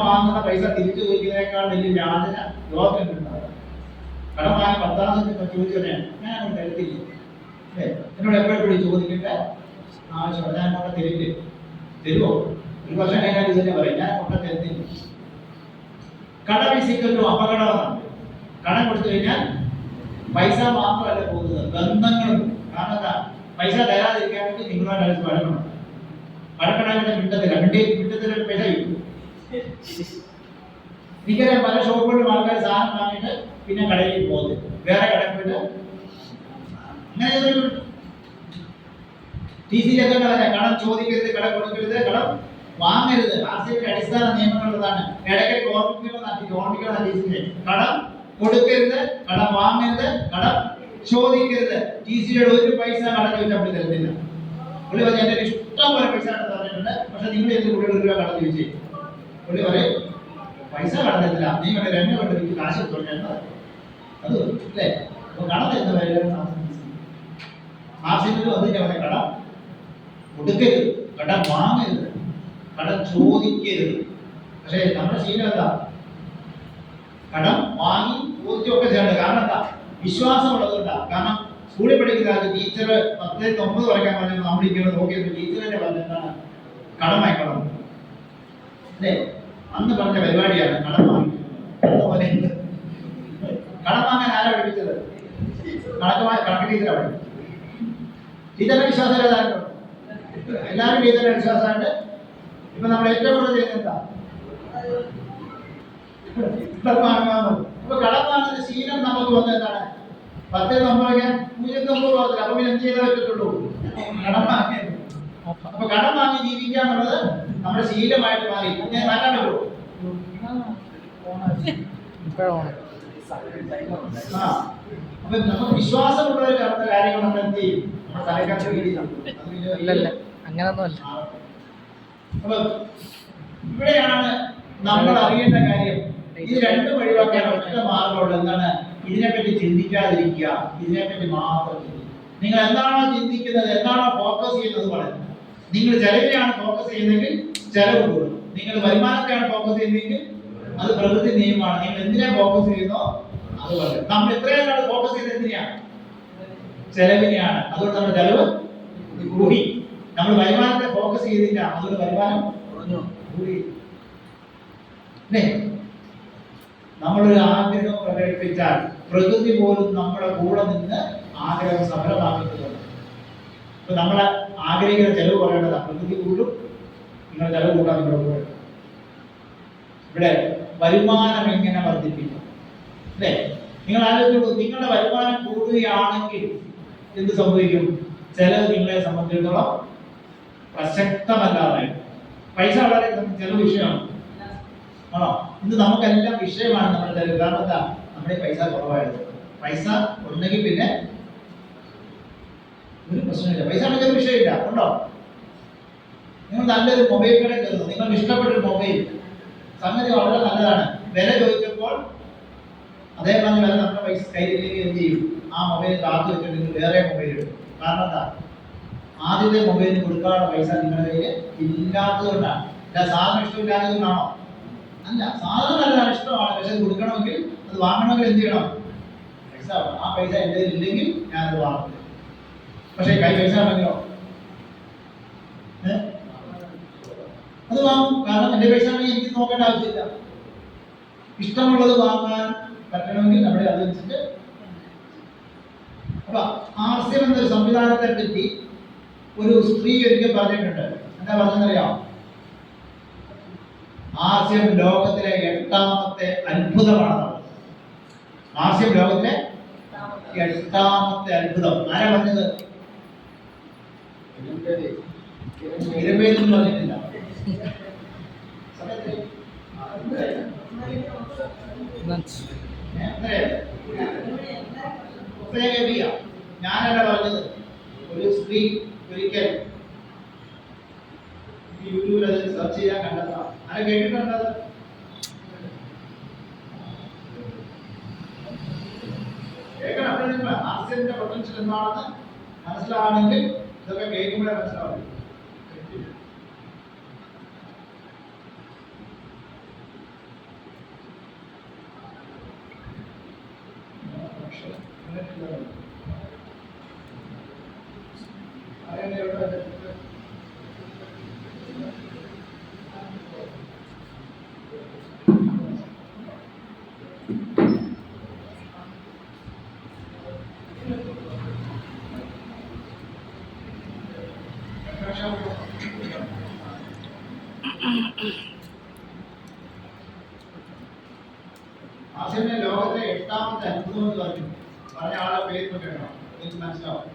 വാങ്ങുന്ന പൈസ തിരിച്ചു ചോദിക്കുന്നതിനേക്കാൾ വലിയ യാതന ലോകത്തിലുണ്ടാവും. കടം വാങ്ങി 10,000 ചോദിച്ചോനെ ഞാൻ അങ്ങോട്ട് തരത്തില്ല അല്ലേ? എന്നോട് എപ്പോഴെപ്പോഴും ചോദിക്കേണ്ട ആവശ്യമില്ല. ഞാൻ അങ്ങോട്ട് തരുമോ? ഒരു വർഷം കഴിഞ്ഞാൽ ഇത് തന്നെ പറയും, ഞാൻ അങ്ങോട്ട് തരത്തില്ല. കടം ഇസിക്കലും അപകടമാണ്. കടം കൊടുത്തു കഴിഞ്ഞാൽ പൈസ മാത്രമല്ല പോകുന്നത്, ബന്ധങ്ങളും. കാരണം എന്താ? പൈസ തരാതിരിക്കാൻ വേണ്ടി നിങ്ങളുമായിട്ട് വഴക്കണം. വഴക്കടായിട്ട് മിണ്ടത്തില്ല പൈസ കിട്ടും. എനിക്കറിയാം പല ഷോപ്പുകളിലും ആൾക്കാർ സാധനം വാങ്ങിയിട്ട് പിന്നെ കടയിൽ പോകുന്നത്, വേറെ കടയിൽ പോയിട്ട് അങ്ങനെ TC കടം ചോദിക്കരുത്, കടം കൊടുക്കരുത്, കടം വാങ്ങരുത്. RCA അടിസ്ഥാന നിയമങ്ങളുള്ളതാണ്. ഇടയ്ക്ക് ഓർമ്മിക്കണം TC കടം കൊടുക്കരുത്, കടം വാങ്ങരുത്, കടം ചോദിക്കരുത്. TCയുടെ ഒരു പൈസ കടം ചോദിച്ചാൽ പുള്ളി തരത്തില്ല. പുള്ളി പറഞ്ഞ എന്റെ ഇഷ്ടം പോലെ പൈസ തന്നിട്ടുണ്ട്, പക്ഷെ നിങ്ങൾ എന്ത് പുള്ളിയുടെ 1 രൂപ കടം ചോദിച്ചേ? പുള്ളി പറയും പൈസ കടം തരത്തില്ല, നീ വേണ്ട 2 കൊണ്ട് എനിക്ക് കാശ് കൊടുക്കേണ്ടത് അത് അല്ലേ? അപ്പൊ കടം തരുന്ന പേരും RCA അതിന്റെ പറഞ്ഞ കടം കൊടുക്കരുത്, കടം വാങ്ങരുത്, കടം ചോദിക്കരുത്. പക്ഷേ നമ്മുടെ ശീലം എന്താ? കടം വാങ്ങി ചോദിച്ചൊക്കെ ചെയ്യണ്ട. കാരണം എന്താ? വിശ്വാസമുള്ളതുകൊണ്ടാ. കാരണം സ്കൂളിൽ പഠിക്കുന്ന ടീച്ചർ 10-9 വരയ്ക്കാൻ പറഞ്ഞാൽ നമ്മൾ ഇങ്ങനെ നോക്കിയത് ടീച്ചർ തന്നെ പറഞ്ഞെന്താണ്? കടം വാങ്ങിക്കണം അല്ലേ? അന്ന് പറഞ്ഞ പരിപാടിയാണ് കടം വാങ്ങിക്കുന്നത്. അതുപോലെ കടം വാങ്ങാൻ ആരാ പഠിപ്പിച്ചത്? കണക്ക് ടീച്ചറാ പഠിപ്പിച്ചത്. ടീച്ചറുടെ വിശ്വാസം എല്ലാവരും ടീച്ചറുടെ വിശ്വാസമായിട്ട് ഇപ്പൊ നമ്മൾ ഏറ്റവും കൂടുതൽ ചെയ്യുന്നത് എന്താ? അപ്പൊ കടം വാങ്ങുന്ന ശീലം നമുക്ക് വന്നത് എന്താണ്? 10-9 0.9 അപ്പൊ പിന്നെ എന്ത് ചെയ്താൽ പറ്റത്തുള്ളൂ? കടം വാങ്ങിയത്. അപ്പൊ കടം വാങ്ങി ജീവിക്കുക എന്നുള്ളത് നമ്മുടെ ശീലമായിട്ട് മാറി. ഞാൻ മാറ്റാൻ പറ്റുമോ? അപ്പൊ നമുക്ക് വിശ്വാസമുള്ള കാര്യങ്ങൾ നമ്മൾ എന്ത് ചെയ്യും? നമ്മുടെ തലക്കാട്ട് അങ്ങനൊന്നുമല്ല. അപ്പൊ ഇവിടെയാണ് നമ്മൾ അറിയേണ്ട കാര്യം. ഇത് രണ്ടും ഒഴിവാക്കാൻ ഒറ്റ മാർഗമുള്ളൂ. എന്താണ്? ഇതിനെപ്പറ്റി ചിന്തിക്കാതിരിക്കുക, ഇതിനെപ്പറ്റി മാത്രം ചിന്തിക്കുക. നിങ്ങൾ എന്താണോ ചിന്തിക്കുന്നത്, എന്താണോ ഫോക്കസ് ചെയ്യുന്നത് പറയുന്നത്. നിങ്ങൾ ചെലവിനെയാണ് ഫോക്കസ് ചെയ്യുന്നതെങ്കിൽ ചെലവ് കൂടും. നിങ്ങൾ വരുമാനത്തെയാണ് ഫോക്കസ് ചെയ്യുന്നതെങ്കിൽ അത് പ്രകൃതി നിയമമാണ്. നിങ്ങൾ എന്തിനാ ഫോക്കസ് ചെയ്യുന്നോ അത് പറയും. നമ്മൾ എത്രയും നാൾ ഫോക്കസ് ചെയ്ത് എന്തിനാണ്? ചെലവിനെയാണ്. അതുകൊണ്ട് നമ്മുടെ ചെലവ് കൂടി. നമ്മൾ വരുമാനത്തെ ഫോക്കസ് ചെയ്തില്ല, അതുകൊണ്ട് വരുമാനം കൂടി. നമ്മളൊരു ആഗ്രഹം പ്രകടിപ്പിച്ചാൽ പ്രകൃതി പോലും നമ്മുടെ കൂടെ നിന്ന് ആഗ്രഹം സഫലമാക്കിയിട്ടുണ്ട്. ഇപ്പൊ നമ്മളെ ആഗ്രഹിക്കുന്ന ചെലവ് പറയേണ്ടതാ. പ്രകൃതി കൂടും, നിങ്ങൾ ചെലവ് കൂട്ടാൻ നിങ്ങളുടെ കൂടെ. ഇവിടെ വരുമാനം എങ്ങനെ വർദ്ധിപ്പിക്കും അല്ലേ? നിങ്ങൾ ആലോചിച്ചോളൂ. നിങ്ങളുടെ വരുമാനം കൂടുകയാണെങ്കിൽ എന്ത് സംഭവിക്കും? ചെലവ് നിങ്ങളെ സംബന്ധിച്ചിടത്തോളം പ്രസക്തമല്ലാതായി. പൈസ വളരെ ചെലവ് വിഷയമാണ് ആണോ? ഇന്ന് നമുക്കെല്ലാം വിഷയമാണ് നമ്മുടെ ചെലവ്. കാരണം എന്താ? നമ്മുടെ പൈസ കുറവായത്. പൈസ ഉണ്ടെങ്കിൽ പിന്നെ ഒരു പ്രശ്നമില്ല. പൈസ ഉണ്ടെങ്കിൽ വിഷയമില്ല. ഉണ്ടോ? നിങ്ങൾ നല്ലൊരു മൊബൈൽ കടയിൽ കയറുന്നു, നിങ്ങൾക്ക് ഇഷ്ടപ്പെട്ടൊരു മൊബൈൽ, സംഗതി വളരെ നല്ലതാണ്. വില ചോദിച്ചപ്പോൾ അതേപോലെ വില നമ്മുടെ പൈസ കയ്യിലേക്ക് എന്ത് ചെയ്യും? ആ മൊബൈൽ കാത്തു വെച്ചിട്ട് നിങ്ങൾ വേറെ മൊബൈൽ എടുക്കും. കാരണം എന്താ? ആദ്യത്തെ മൊബൈലിന് കൊടുക്കാനുള്ള പൈസ നിങ്ങളുടെ കയ്യിൽ ഇല്ലാത്തതുകൊണ്ടാണ്. സാധനം ഇഷ്ടമില്ലാത്തതുകൊണ്ടാണോ? അല്ല, സാധനം നല്ല ഇഷ്ടമാണ്, പക്ഷെ അത് കൊടുക്കണമെങ്കിൽ അത് വാങ്ങണമെങ്കിൽ എന്ത് ചെയ്യണം? പൈസ. ആ പൈസ എൻ്റെ ഇല്ലെങ്കിൽ ഞാനത് വാങ്ങുന്നത്. പക്ഷെ കൈ പൈസ ഉണ്ടെങ്കിലോ അത് വാങ്ങും. കാരണം എൻ്റെ പൈസ ആണെങ്കിൽ എനിക്ക് നോക്കേണ്ട ആവശ്യമില്ല. ഇഷ്ടമുള്ളത് വാങ്ങാൻ പറ്റണമെങ്കിൽ നമ്മുടെ അതനുസരിച്ച്. അപ്പൊ RCM എന്നൊരു സംവിധാനത്തെ പറ്റി ഒരു സ്ത്രീ ഒരിക്കൽ പറഞ്ഞിട്ടുണ്ട്. എന്താ പറഞ്ഞെന്നറിയാം? RCM ലോകത്തിലെ 8ാമത്തെ അത്ഭുതമാണ്. RCM ലോകത്തിലെ 8ാമത്തെ അത്ഭുതം. ആരാ പറഞ്ഞത്? ഇരമേന്ന് പറഞ്ഞിട്ടില്ല. ഞാനല്ല പറഞ്ഞത്. ഒരു സ്ത്രീ ഒരിക്കൽ യൂട്യൂബിൽ അത് സെർച്ച് ചെയ്യാൻ കണ്ടെത്താം. അത് കേട്ടിട്ടുണ്ടത്? കേൾക്കണം. അപ്പോൾ നിങ്ങൾ ആർസിഎമ്മിന്റെ പൊട്ടൻഷ്യൽ എന്താണെന്ന് മനസ്സിലാവണമെങ്കിൽ ഇതൊക്കെ കേൾക്കുമ്പോഴേ മനസ്സിലാവും. ആസിഫിനെ ലോകത്തെ 8ാമത്തെ അത്ഭുതം എന്ന് പറഞ്ഞു. പറഞ്ഞ ആളെ പേര് കേട്ടോ, എനിക്ക് മനസ്സിലാവും.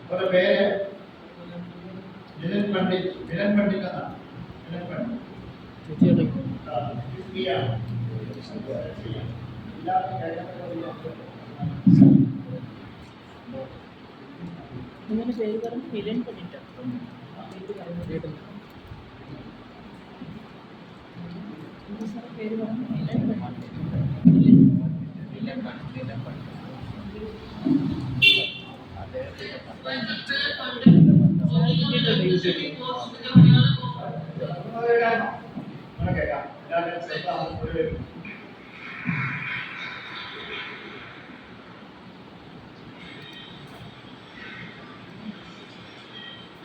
അവരുടെ പേര് മിലൻ പണ്ഡിറ്റ്. മിലൻ പണ്ഡിറ്റ് എന്നാണ്. മിലൻ പണ്ഡിറ്റ് നിങ്ങളുടെ പേര് പറഞ്ഞു. മിലൻ പണ്ഡിറ്റ്. പേര് പറഞ്ഞു. മിലൻ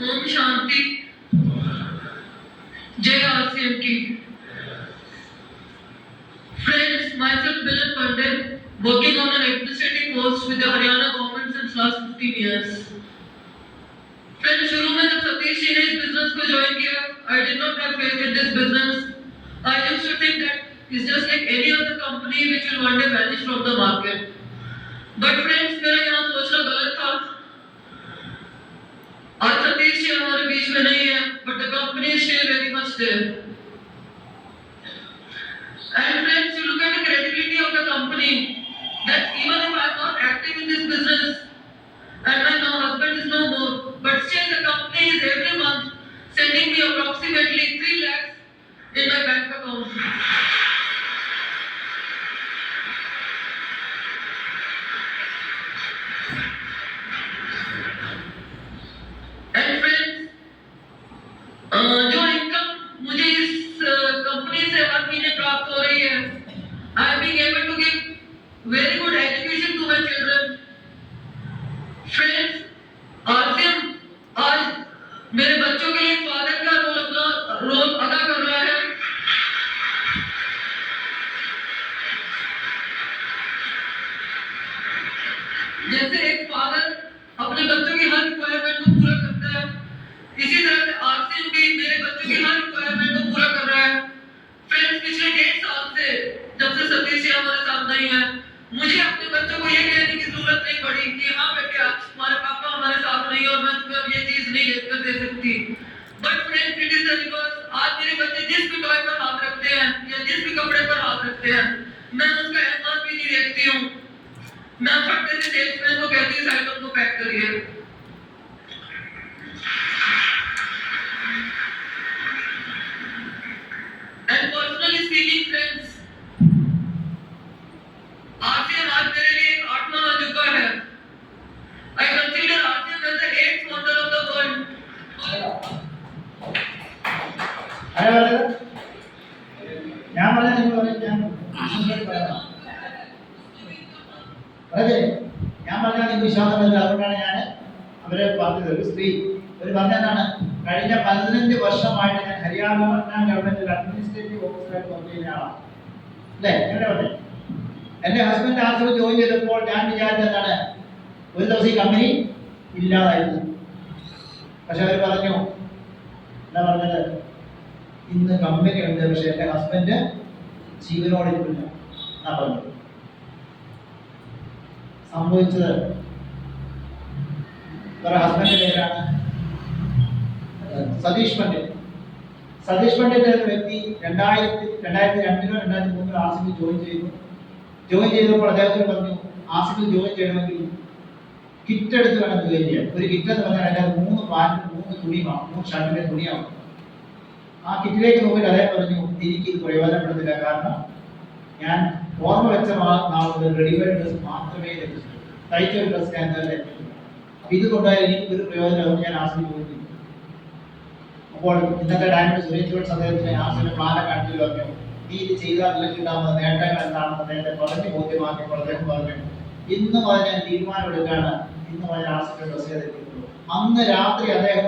ओम शांति। जय आरसीएम की। Friends, myself Milan Pandit, working on an administrative post with the Haryana government since last 15 years. Friends, शुरू में जब सतीश जी ने इस बिजनेस को ज्वाइन किया, I did not have faith in this business. I used to think that it's just like any other company which will one day vanish from the market. But friends, मेरा यहाँ सोचना गलत था. आज सतीश जी हमारे बीच में नहीं है, but the company is still very much there. And friends, you look at the credibility of the company, that even if I am not active in this business and my now husband is no more, but still the company is every month sending me approximately 3 lakhs in my bank account. And friends, जो इनकम मुझे इस कंपनी से हर महीने प्राप्त हो रही है, I am being able to give very good education to my children. Friends, RCM आज मेरे बच्चों के लिए फादर का रोल अदा कर रहा है. जैसे एक फादर अपने बच्चों की हर रिक्वायरमेंट को पूरा करता है, इसी तरह से आरसीएम भी मेरे बच्चों की हर रिक्वायरमेंट को पूरा कर रहा है. फ्रेंड्स, पिछले 1.5 साल से जब से सतीश जी हमारे साथ नहीं है, मुझे अपने बच्चों को ये कहने की जरूरत नहीं पड़ी कि हाँ बेटे, आज हमारे पापा हमारे साथ नहीं और मैं तुम्हें ये चीज नहीं लेकर दे सकती. But friends, it is the reverse. आज मेरे बच्चे जिस भी टॉय पर हाथ रखते हैं या जिस भी कपड़े पर हाथ रखते हैं, मैं उसका एमआरपी नहीं देखती हूँ. मैं फटने से सेल्समैन को कहती हूँ साइड को पैक करिए. And personally speaking, friends, RCM आज मेरे लिए एक आत्मा अजूबा है. I consider RCM as the 8th wonder of the world. ഞാൻ പറഞ്ഞ നിങ്ങൾ പറയും. ഞാൻ പറഞ്ഞാൽ നിങ്ങൾക്ക് വിശ്വാസം വരുന്നത്. അതുകൊണ്ടാണ് ഞാൻ അവരെ പറഞ്ഞത്. ഒരു സ്ത്രീ ഒരു പറഞ്ഞതാണ്, കഴിഞ്ഞ 15 വർഷമായിട്ട് ഞാൻ ഹരിയാന ഗവൺമെന്റിൽ അഡ്മിനിസ്ട്രേറ്റീവ് ഓഫീസറായിട്ട് വർക്ക് ചെയ്യുന്ന ആളാണ്. അല്ലേ? എങ്ങനെ പറഞ്ഞു? എൻ്റെ ഹസ്ബൻഡ് ആർസിഎം ജോയിൻ ചെയ്തപ്പോൾ ഞാൻ വിചാരിച്ചതാണ് ഒരു ദിവസം ഈ കമ്പനി ഇല്ലാതായിരുന്നു. പക്ഷെ അവർ പറഞ്ഞു, എന്താ പറഞ്ഞത്, ഇന്ന് കമ്പനി ഉണ്ട്, പക്ഷെ എൻ്റെ ഹസ്ബൻഡ് ജീവനോടെ ഇല്ല എന്നാ പറഞ്ഞത്. സംഭവിച്ചത് വേറെ ഹസ്ബൻഡിന്റെ പേരാണ് സതീഷ് പണ്ഡിറ്റ്. സതീഷ് പണ്ഡിറ്റ് എന്ന വ്യക്തി 2002 2003 ആസിഫിൽ ജോയിൻ ചെയ്തു. ജോയിൻ ചെയ്തപ്പോൾ അദ്ദേഹത്തിന് പറഞ്ഞു ആസിഫിൽ ജോയിൻ ചെയ്യണമെങ്കിൽ കിറ്റ് എടുത്ത് വേണം ജോയിൻ ചെയ്യാൻ. ഒരു കിറ്റ് എന്ന് പറഞ്ഞാൽ അതിനകത്ത് 3 പാൻറ് 3 തുണിയാണ്, 3 ഷർട്ടിന്റെ തുണിയാണ്. ആ കിറ്റിലേക്ക് നോക്കിയിട്ട് അദ്ദേഹം പറഞ്ഞു എനിക്ക് ഇത് പ്രയോജനപ്പെടുത്തില്ല, കാരണം ഞാൻ ഓർമ്മ വെച്ച റെഡിമെയ്ഡ് ഡ്രസ് മാത്രമേ ലഭിച്ചിട്ടുള്ളൂ, തയ്ച്ച ഒരു ഡ്രസ് ഞാൻ തന്നെ ലഭിച്ചിട്ടില്ല. അപ്പൊ ഇത് കൊണ്ടായാലും എനിക്ക് ഒരു പ്രയോജനം ഞാൻ ആസിഫിൽ ജോയിൻ ചെയ്തു. അപ്പോൾ ഇന്നത്തെ ഡയമണ്ട് സുരേഷ് അദ്ദേഹത്തിന് ആസിഫിന്റെ പ്ലാനെ കാണിച്ചു പറഞ്ഞു, നീ ഇത് ചെയ്താൽ നിങ്ങൾക്ക് കിട്ടാവുന്ന നേട്ടങ്ങൾ എന്താണെന്ന് അദ്ദേഹത്തെ പറഞ്ഞ് ബോധ്യമാക്കിയപ്പോൾ അദ്ദേഹം പറഞ്ഞു ഇന്ന് മുതൽ ഞാൻ തീരുമാനം എടുക്കുകയാണ്, ഇന്ന് മുതൽ ആസിഫിന്റെ ഡ്രസ് ധരിക്കുള്ളൂ. അന്ന് രാത്രി അദ്ദേഹം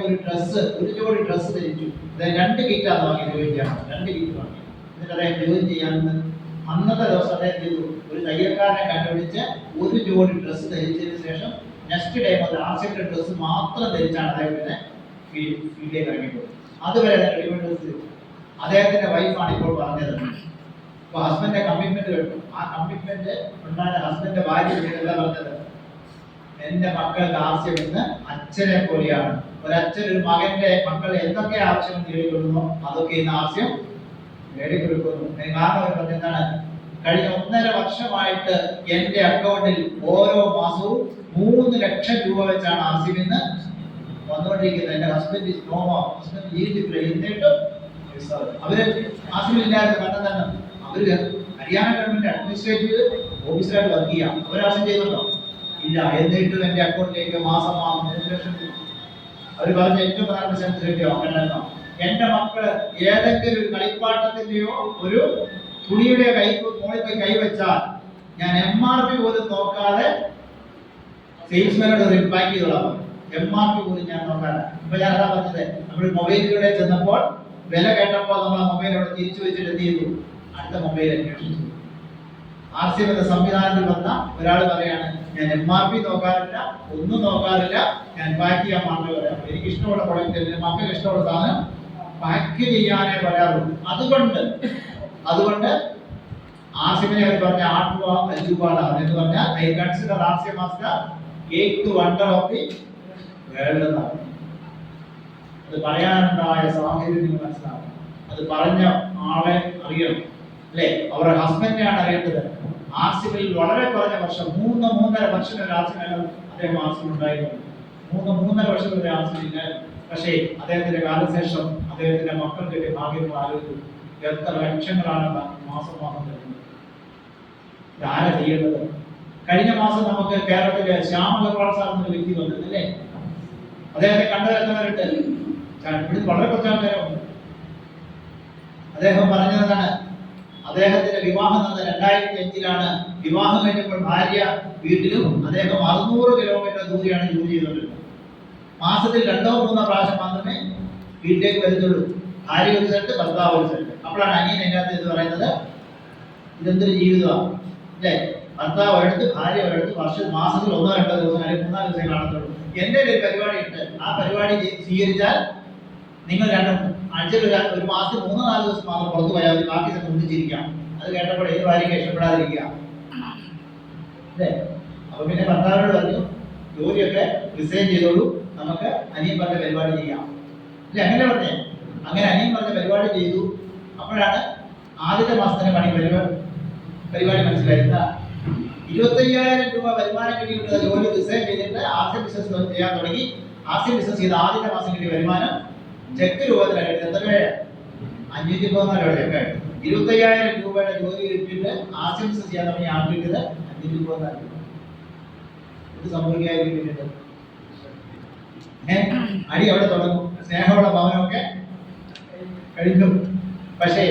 ഒരു ജോഡി ഡ്രസ്സ് ധരിച്ചു. അദ്ദേഹം 2 കിറ്റാണ് വാങ്ങി ജോയിൻ ചെയ്യാൻ, 2 കിറ്റ് വാങ്ങി. എന്നിട്ട് അദ്ദേഹം ജോയിൻ ചെയ്യാമെന്ന് അന്നത്തെ ദിവസം അദ്ദേഹം ചെയ്തു, ഒരു തയ്യൽക്കാരനെ കണ്ടുപിടിച്ച് ഒരു ജോഡി ഡ്രസ്സ് ധരിച്ചതിന് ശേഷം നെക്സ്റ്റ് ഡേ മുതൽ ആസിഫിന്റെ ഡ്രസ്സ് മാത്രം ധരിച്ചാണ് അദ്ദേഹത്തിന് ഫീൽഡിലേക്ക് ഇറങ്ങിപ്പോയത്. അതുവരെ റെഡിമെയ്ഡ് ഡ്രസ്സ്. അദ്ദേഹത്തിന്റെ വൈഫാണ് ഇപ്പോൾ പറഞ്ഞത്. അപ്പൊ ഹസ്ബൻഡിന്റെ കമ്മിറ്റ്മെന്റ് കേട്ടു. ആ കമ്മിറ്റ്മെന്റ് ഉണ്ടായ ഹസ്ബൻഡിന്റെ ഭാര്യ എന്താ പറഞ്ഞത്, എന്റെ മക്കൾക്ക് ആവശ്യം ഇന്ന് അച്ഛനെ പോലെയാണ്. ഒരച്ഛൻ ഒരു മകന്റെ മക്കളെ എന്തൊക്കെ ആവശ്യം നേടിക്കൊള്ളുന്നു അതൊക്കെ ഇന്ന് ആവശ്യം നേടിക്കൊടുക്കുന്നു. കാരണം അവർ പറഞ്ഞതാണ്, കഴിഞ്ഞ 1.5 വർഷമായിട്ട് എന്റെ അക്കൗണ്ടിൽ ഓരോ മാസവും 3 ലക്ഷം രൂപ വെച്ചാണ് ആസിഫ് ഇന്ന് വന്നുകൊണ്ടിരിക്കുന്നത്. എന്റെ ഹസ്ബൻഡ് ജീവിതത്തിൽ എന്നിട്ടും അവര് ആസിഫിലില്ലാതെ കണ്ടെന്നാണ് അവര് ഹരിയാന ഗവൺമെന്റ് അഡ്മിനിസ്ട്രേറ്റീവ് ഓഫീസറായിട്ട് വർക്ക് ചെയ്യാം. അവരാശം ചെയ്യുന്നുണ്ടോ? ഇല്ല. എന്നിട്ടും എന്റെ അക്കൗണ്ടിലേക്ക് മാസം 3 ലക്ഷം രൂപ. അവർ പറഞ്ഞ ഏറ്റവും പ്രധാനപ്പെട്ട എന്റെ മക്കള് ഏതെങ്കിലും ഒരു കളിപ്പാട്ടത്തിന്റെയോ ഒരു തുണിയുടെ മോളിൽ പോയി കൈവച്ചാൽ ഞാൻ MRP പോലും നോക്കാതെ സെയിൽസ്മാനോട് റിപ്പാക്ക് ചെയ്തോളാം. MRP പോലും ഞാൻ നോക്കാതെ. ഇപ്പൊ ഞാൻ അതാ പറഞ്ഞത്, നമ്മൾ മൊബൈലിലൂടെ ചെന്നപ്പോൾ വില കേട്ടപ്പോൾ നമ്മൾ ആ മൊബൈൽ അവിടെ തിരിച്ചു വെച്ചിട്ട് എന്ത് ചെയ്തു, അടുത്ത മൊബൈൽ അന്വേഷിച്ചു. RCM എന്ന സംവിധാനത്തിൽ വന്ന ഒരാൾ പറയാണ്, ഞാൻ MRP നോക്കാറില്ല, ഒന്നും നോക്കാറില്ല, ഞാൻ പാക്ക് ചെയ്യാൻ മാത്രമേ പറയാം. എനിക്ക് ഇഷ്ടമുള്ള പ്രൊഡക്റ്റ്, എന്റെ മക്കൾക്ക് ഇഷ്ടമുള്ള സാധനം പാക്ക് ചെയ്യാനേ പറയാറുള്ളൂ. അതുകൊണ്ട് ആസിഫിനെ അവർ പറഞ്ഞ 8 രൂപ 5 രൂപ എന്ന് പറഞ്ഞാൽ I consider RCM as the 8th wonder of the world എന്നാണ്. അത് പറയാനുണ്ടായ സാഹചര്യം നിങ്ങൾ മനസ്സിലാക്കണം. അത് പറഞ്ഞ ആളെ അറിയണം, അല്ലെ? അവരുടെ ഹസ്ബൻഡിനെയാണ് അറിയേണ്ടത്. ആസിഫിൽ വളരെ കുറഞ്ഞ വർഷം 3.5 വർഷം വരെ അദ്ദേഹം ആസിഫിൽ ഉണ്ടായിരുന്നു. 3.5 വർഷം വരെ ആസിഫില്ല. പക്ഷേ അദ്ദേഹത്തിന്റെ കാലശേഷം അദ്ദേഹത്തിന്റെ മക്കൾ കിട്ടിയ ഭാഗ്യം ആലോചിച്ചു. എത്ര ലക്ഷങ്ങളാണ് മാസം തരുന്നത്. ആരാ ചെയ്യേണ്ടത്? കഴിഞ്ഞ മാസം നമുക്ക് കേരളത്തിലെ ശ്യാമലപാൽ സാർ എന്ന വ്യക്തി വന്നിട്ടില്ലേ? അദ്ദേഹത്തെ കണ്ടുവരുന്നവരുണ്ട്. ഇവിടെ വളരെ കുറച്ച് ആൾക്കാരുണ്ട്. അദ്ദേഹം പറഞ്ഞതാണ്, അദ്ദേഹത്തിന്റെ വിവാഹം നടന്നത് 2005-ലാണ്. വിവാഹം കഴിഞ്ഞപ്പോൾ ഭാര്യ വീട്ടിലും അദ്ദേഹം 600 കിലോമീറ്റർ ദൂരെയാണ് ജോലി ചെയ്തുകൊണ്ടിരുന്നത്. മാസത്തിൽ 2-3 പ്രാവശ്യം മാത്രമേ വീട്ടിലേക്ക് വരുന്നുള്ളൂ. ഭാര്യ ഒരു സ്ഥലത്ത്, ഭർത്താവ് ഒരു സ്ഥലത്ത്. അപ്പോഴാണ് അനിയൻ അതിനകത്ത് എന്ന് പറയുന്നത്, ഇതെന്തൊരു ജീവിതമാണ് അല്ലേ? ഭർത്താവ് ഒരിടത്ത്, ഭാര്യ ഒരിടത്ത്, മാസത്തിൽ 1-2 ദിവസം അല്ലെങ്കിൽ 3-4 ദിവസം കാണത്തുള്ളൂ. എന്റെ ഒരു പരിപാടി ഉണ്ട്. ആ പരിപാടി സ്വീകരിച്ചാൽ നിങ്ങൾ ആഴ്ചയിൽ ഒരു മാസത്തിൽ 3-4 ദിവസം മാത്രം പുറത്തു പോയാൽ മതി, ബാക്കി സമയം ഒന്നിച്ചിരിക്കാം. അത് കേട്ടപ്പോൾ ഏത് ഭാര്യയ്ക്ക് ഇഷ്ടപ്പെടാതിരിക്കുക അല്ലേ? അപ്പൊ പിന്നെ ഭർത്താവിനോട് പറഞ്ഞു, ജോലിയൊക്കെ റിസൈൻ ചെയ്തോളൂ, നമുക്ക് അനിയൻ പറഞ്ഞ പരിപാടി ചെയ്യാം അല്ലെ? അങ്ങനെ പറഞ്ഞേ. അങ്ങനെ അനിയൻ പറഞ്ഞ പരിപാടി ചെയ്തു. അപ്പോഴാണ് ആദ്യത്തെ മാസത്തിന്റെ പരിപാടി മനസ്സിലായിരുന്ന 25,000 രൂപ വരുമാനം കിട്ടിയിട്ടുള്ള ജോലി റിസൈൻ ചെയ്തിട്ട് RCM ബിസിനസ് ചെയ്യാൻ തുടങ്ങി. RCM ബിസിനസ് ചെയ്ത ആദ്യത്തെ മാസം കിട്ടിയ വരുമാനം ചെക്ക് രൂപത്തിലാണ് കിട്ടിയത്. എത്ര രൂപ? 514 ചെക്കായിട്ട്. 25,000 രൂപയുടെ ജോലി കിട്ടിയിട്ട് RCM ബിസിനസ് ചെയ്യാൻ തുടങ്ങി ആൾ കിട്ടിയത് 514 രൂപ. ഇത് സംഭവിക്കാതിരിക്കുന്നത് അടി അവിടെ തുടങ്ങും. സ്നേഹമുള്ള ഭവനമൊക്കെ കഴിഞ്ഞു. പക്ഷേ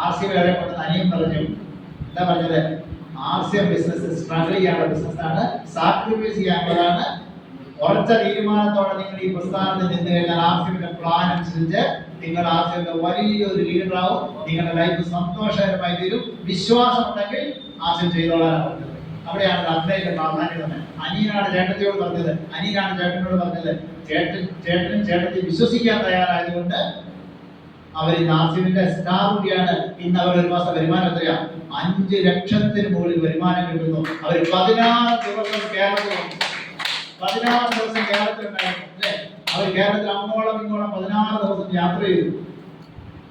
RCM വരെ കൊണ്ട് അനിയൻ പറഞ്ഞു, എന്താ പറഞ്ഞത്? RCM ബിസിനസ് സ്ട്രഗിൾ ചെയ്യാനുള്ള ബിസിനസ്സാണ്, സാക്രിഫൈസ് ചെയ്യാനുള്ളതാണ്. ഉറച്ച തീരുമാനത്തോടെ നിങ്ങൾ ഈ പ്രസ്ഥാനത്തിൽ നിന്ന് കഴിഞ്ഞാൽ RCMന്റെ പ്ലാൻ അനുസരിച്ച് നിങ്ങൾ RCMന്റെ വലിയൊരു ലീഡറാവും. നിങ്ങളുടെ ലൈഫ് സന്തോഷകരമായി തീരും. വിശ്വാസം ഉണ്ടെങ്കിൽ RCM ചെയ്തോളാനാണ് പറഞ്ഞത്. അവിടെയാണ് അത്രയുടെ പ്രാധാന്യം. അനിയനാണ് ചേട്ടത്തിയോട് പറഞ്ഞത്, അനിയനാണ് ചേട്ടനോട് പറഞ്ഞത്. ചേട്ടനും ചേട്ടത്തി വിശ്വസിക്കാൻ തയ്യാറായതുകൊണ്ട് അവർ ഇന്ന് ആർസിഎമ്മിന്റെ സ്റ്റാർ കൂടിയാണ്. ഇന്ന് അവർ ഒരു മാസം വരുമാനം എത്രയാ? 5 ലക്ഷത്തിന് മുകളിൽ വരുമാനം കിട്ടുന്നു. അവർ 16 ദിവസം കേരളത്തിലുണ്ട്. 16 ദിവസം കേരളത്തിലുണ്ടായിരുന്നു അല്ലേ? അവർ കേരളത്തിൽ അങ്ങോളം ഇങ്ങോളം 16 ദിവസം യാത്ര ചെയ്തു.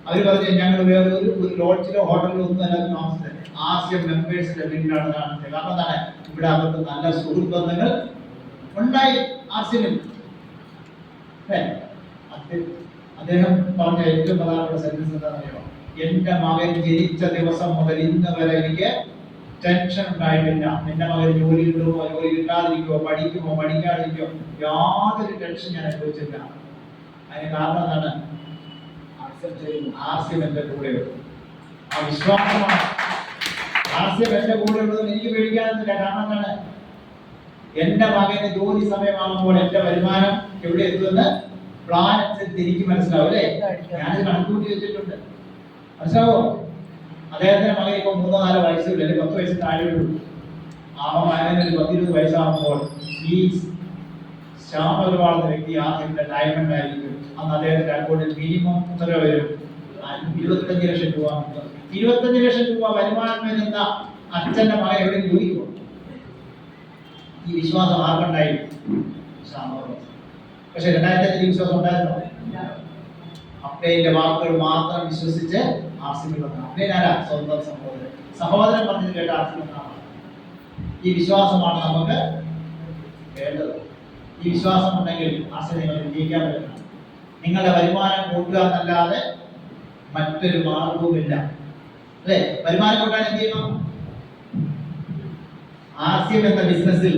അവർ പറഞ്ഞു ഞങ്ങൾ വേറെ ഒരു ലോഡ്ജിലോ ഹോട്ടലിലോ ഒന്നും അല്ലാതെ താമസിച്ചത് ആർസിഎം മെമ്പേഴ്സിന്റെ വീട്ടിലാണ് താമസിച്ചത്. കാരണം എന്താണ്? ഇവിടെ അവർക്ക് നല്ല സുഹൃത്ത് ബന്ധങ്ങൾ ഉണ്ടായി ആർസിഎമ്മിൽ. അദ്ദേഹം പറഞ്ഞ ഏറ്റവും പ്രധാനപ്പെട്ട സെന്റൻസ് എന്താണെന്നറിയോ? എന്റെ മകൻ ജനിച്ച ദിവസം മുതൽ ഇന്ന് വരെ എനിക്ക് ടെൻഷൻ ഉണ്ടായിട്ടില്ല. എന്റെ മകൻ ജോലി കിട്ടുമോ, ജോലി കിട്ടാതിരിക്കുമോ, പഠിക്കുമോ, പഠിക്കാതിരിക്കുമോ, യാതൊരു ടെൻഷൻ ഞാൻ അനുഭവിച്ചില്ല. അതിന് കാരണം എന്താണ്? ആർസിഎം എന്റെ കൂടെയുള്ളൂ. ആ വിശ്വാസമാണ്. ആർസിഎം എന്റെ കൂടെയുള്ളത് എനിക്ക് പേടിക്കാനൊന്നുമില്ല. കാരണം എന്താണ്? എന്റെ മകന് ജോലി സമയമാകുമ്പോൾ എന്റെ വരുമാനം എവിടെ എത്തുമെന്ന് പ്ലാൻ അനുസരിച്ച് എനിക്ക് മനസ്സിലാവും അല്ലേ? ഞാനിത് കണക്കൂട്ടി വെച്ചിട്ടുണ്ട്. മനസ്സിലാവോ? അദ്ദേഹത്തിന്റെ മകൻ ഇപ്പൊ 3-4 വയസ്സുള്ളൂ, അല്ലെങ്കിൽ 10 വയസ്സ് താഴെയുള്ളൂ. ആ മകന് ഒരു 10-20 വയസ്സാകുമ്പോൾ ഈ ശ്യാമ ഒരുപാട് വ്യക്തി ആർസിഎമ്മിന്റെ ഡയമണ്ട് ആയിരിക്കും. അന്ന് അദ്ദേഹത്തിന്റെ അക്കൗണ്ടിൽ മിനിമം എത്ര വരും? 25 ലക്ഷം രൂപ. 25 ലക്ഷം രൂപ വരുമാനം വരുന്ന അച്ഛന്റെ മകൻ എവിടെ ജോലിക്ക് പോകും? ഈ വിശ്വാസം ആർക്കുണ്ടായി? പക്ഷെ 2005 വിശ്വാസം ഉണ്ടായിരുന്നോ? അപ്പയുടെ വാക്കുകൾ മാത്രം വിശ്വസിച്ച് ആർസിഎമ്മിൽ വന്ന അപ്പേനാരാ? സ്വന്തം സഹോദരൻ പറഞ്ഞത് കേട്ട ആർസിഎമ്മിൽ വന്ന. ഈ വിശ്വാസമാണ് നമുക്ക് വേണ്ടത്. ഈ വിശ്വാസം ഉണ്ടെങ്കിൽ ആർസിഎം നിങ്ങൾക്ക് വിജയിക്കാൻ പറ്റും. നിങ്ങളുടെ വരുമാനം കൂട്ടുക എന്നല്ലാതെ മറ്റൊരു മാർഗവുമില്ല അല്ലേ? വരുമാനം കൂട്ടാൻ എന്ത് ചെയ്യണം? ആർസിഎം എന്ന ബിസിനസ്സിൽ,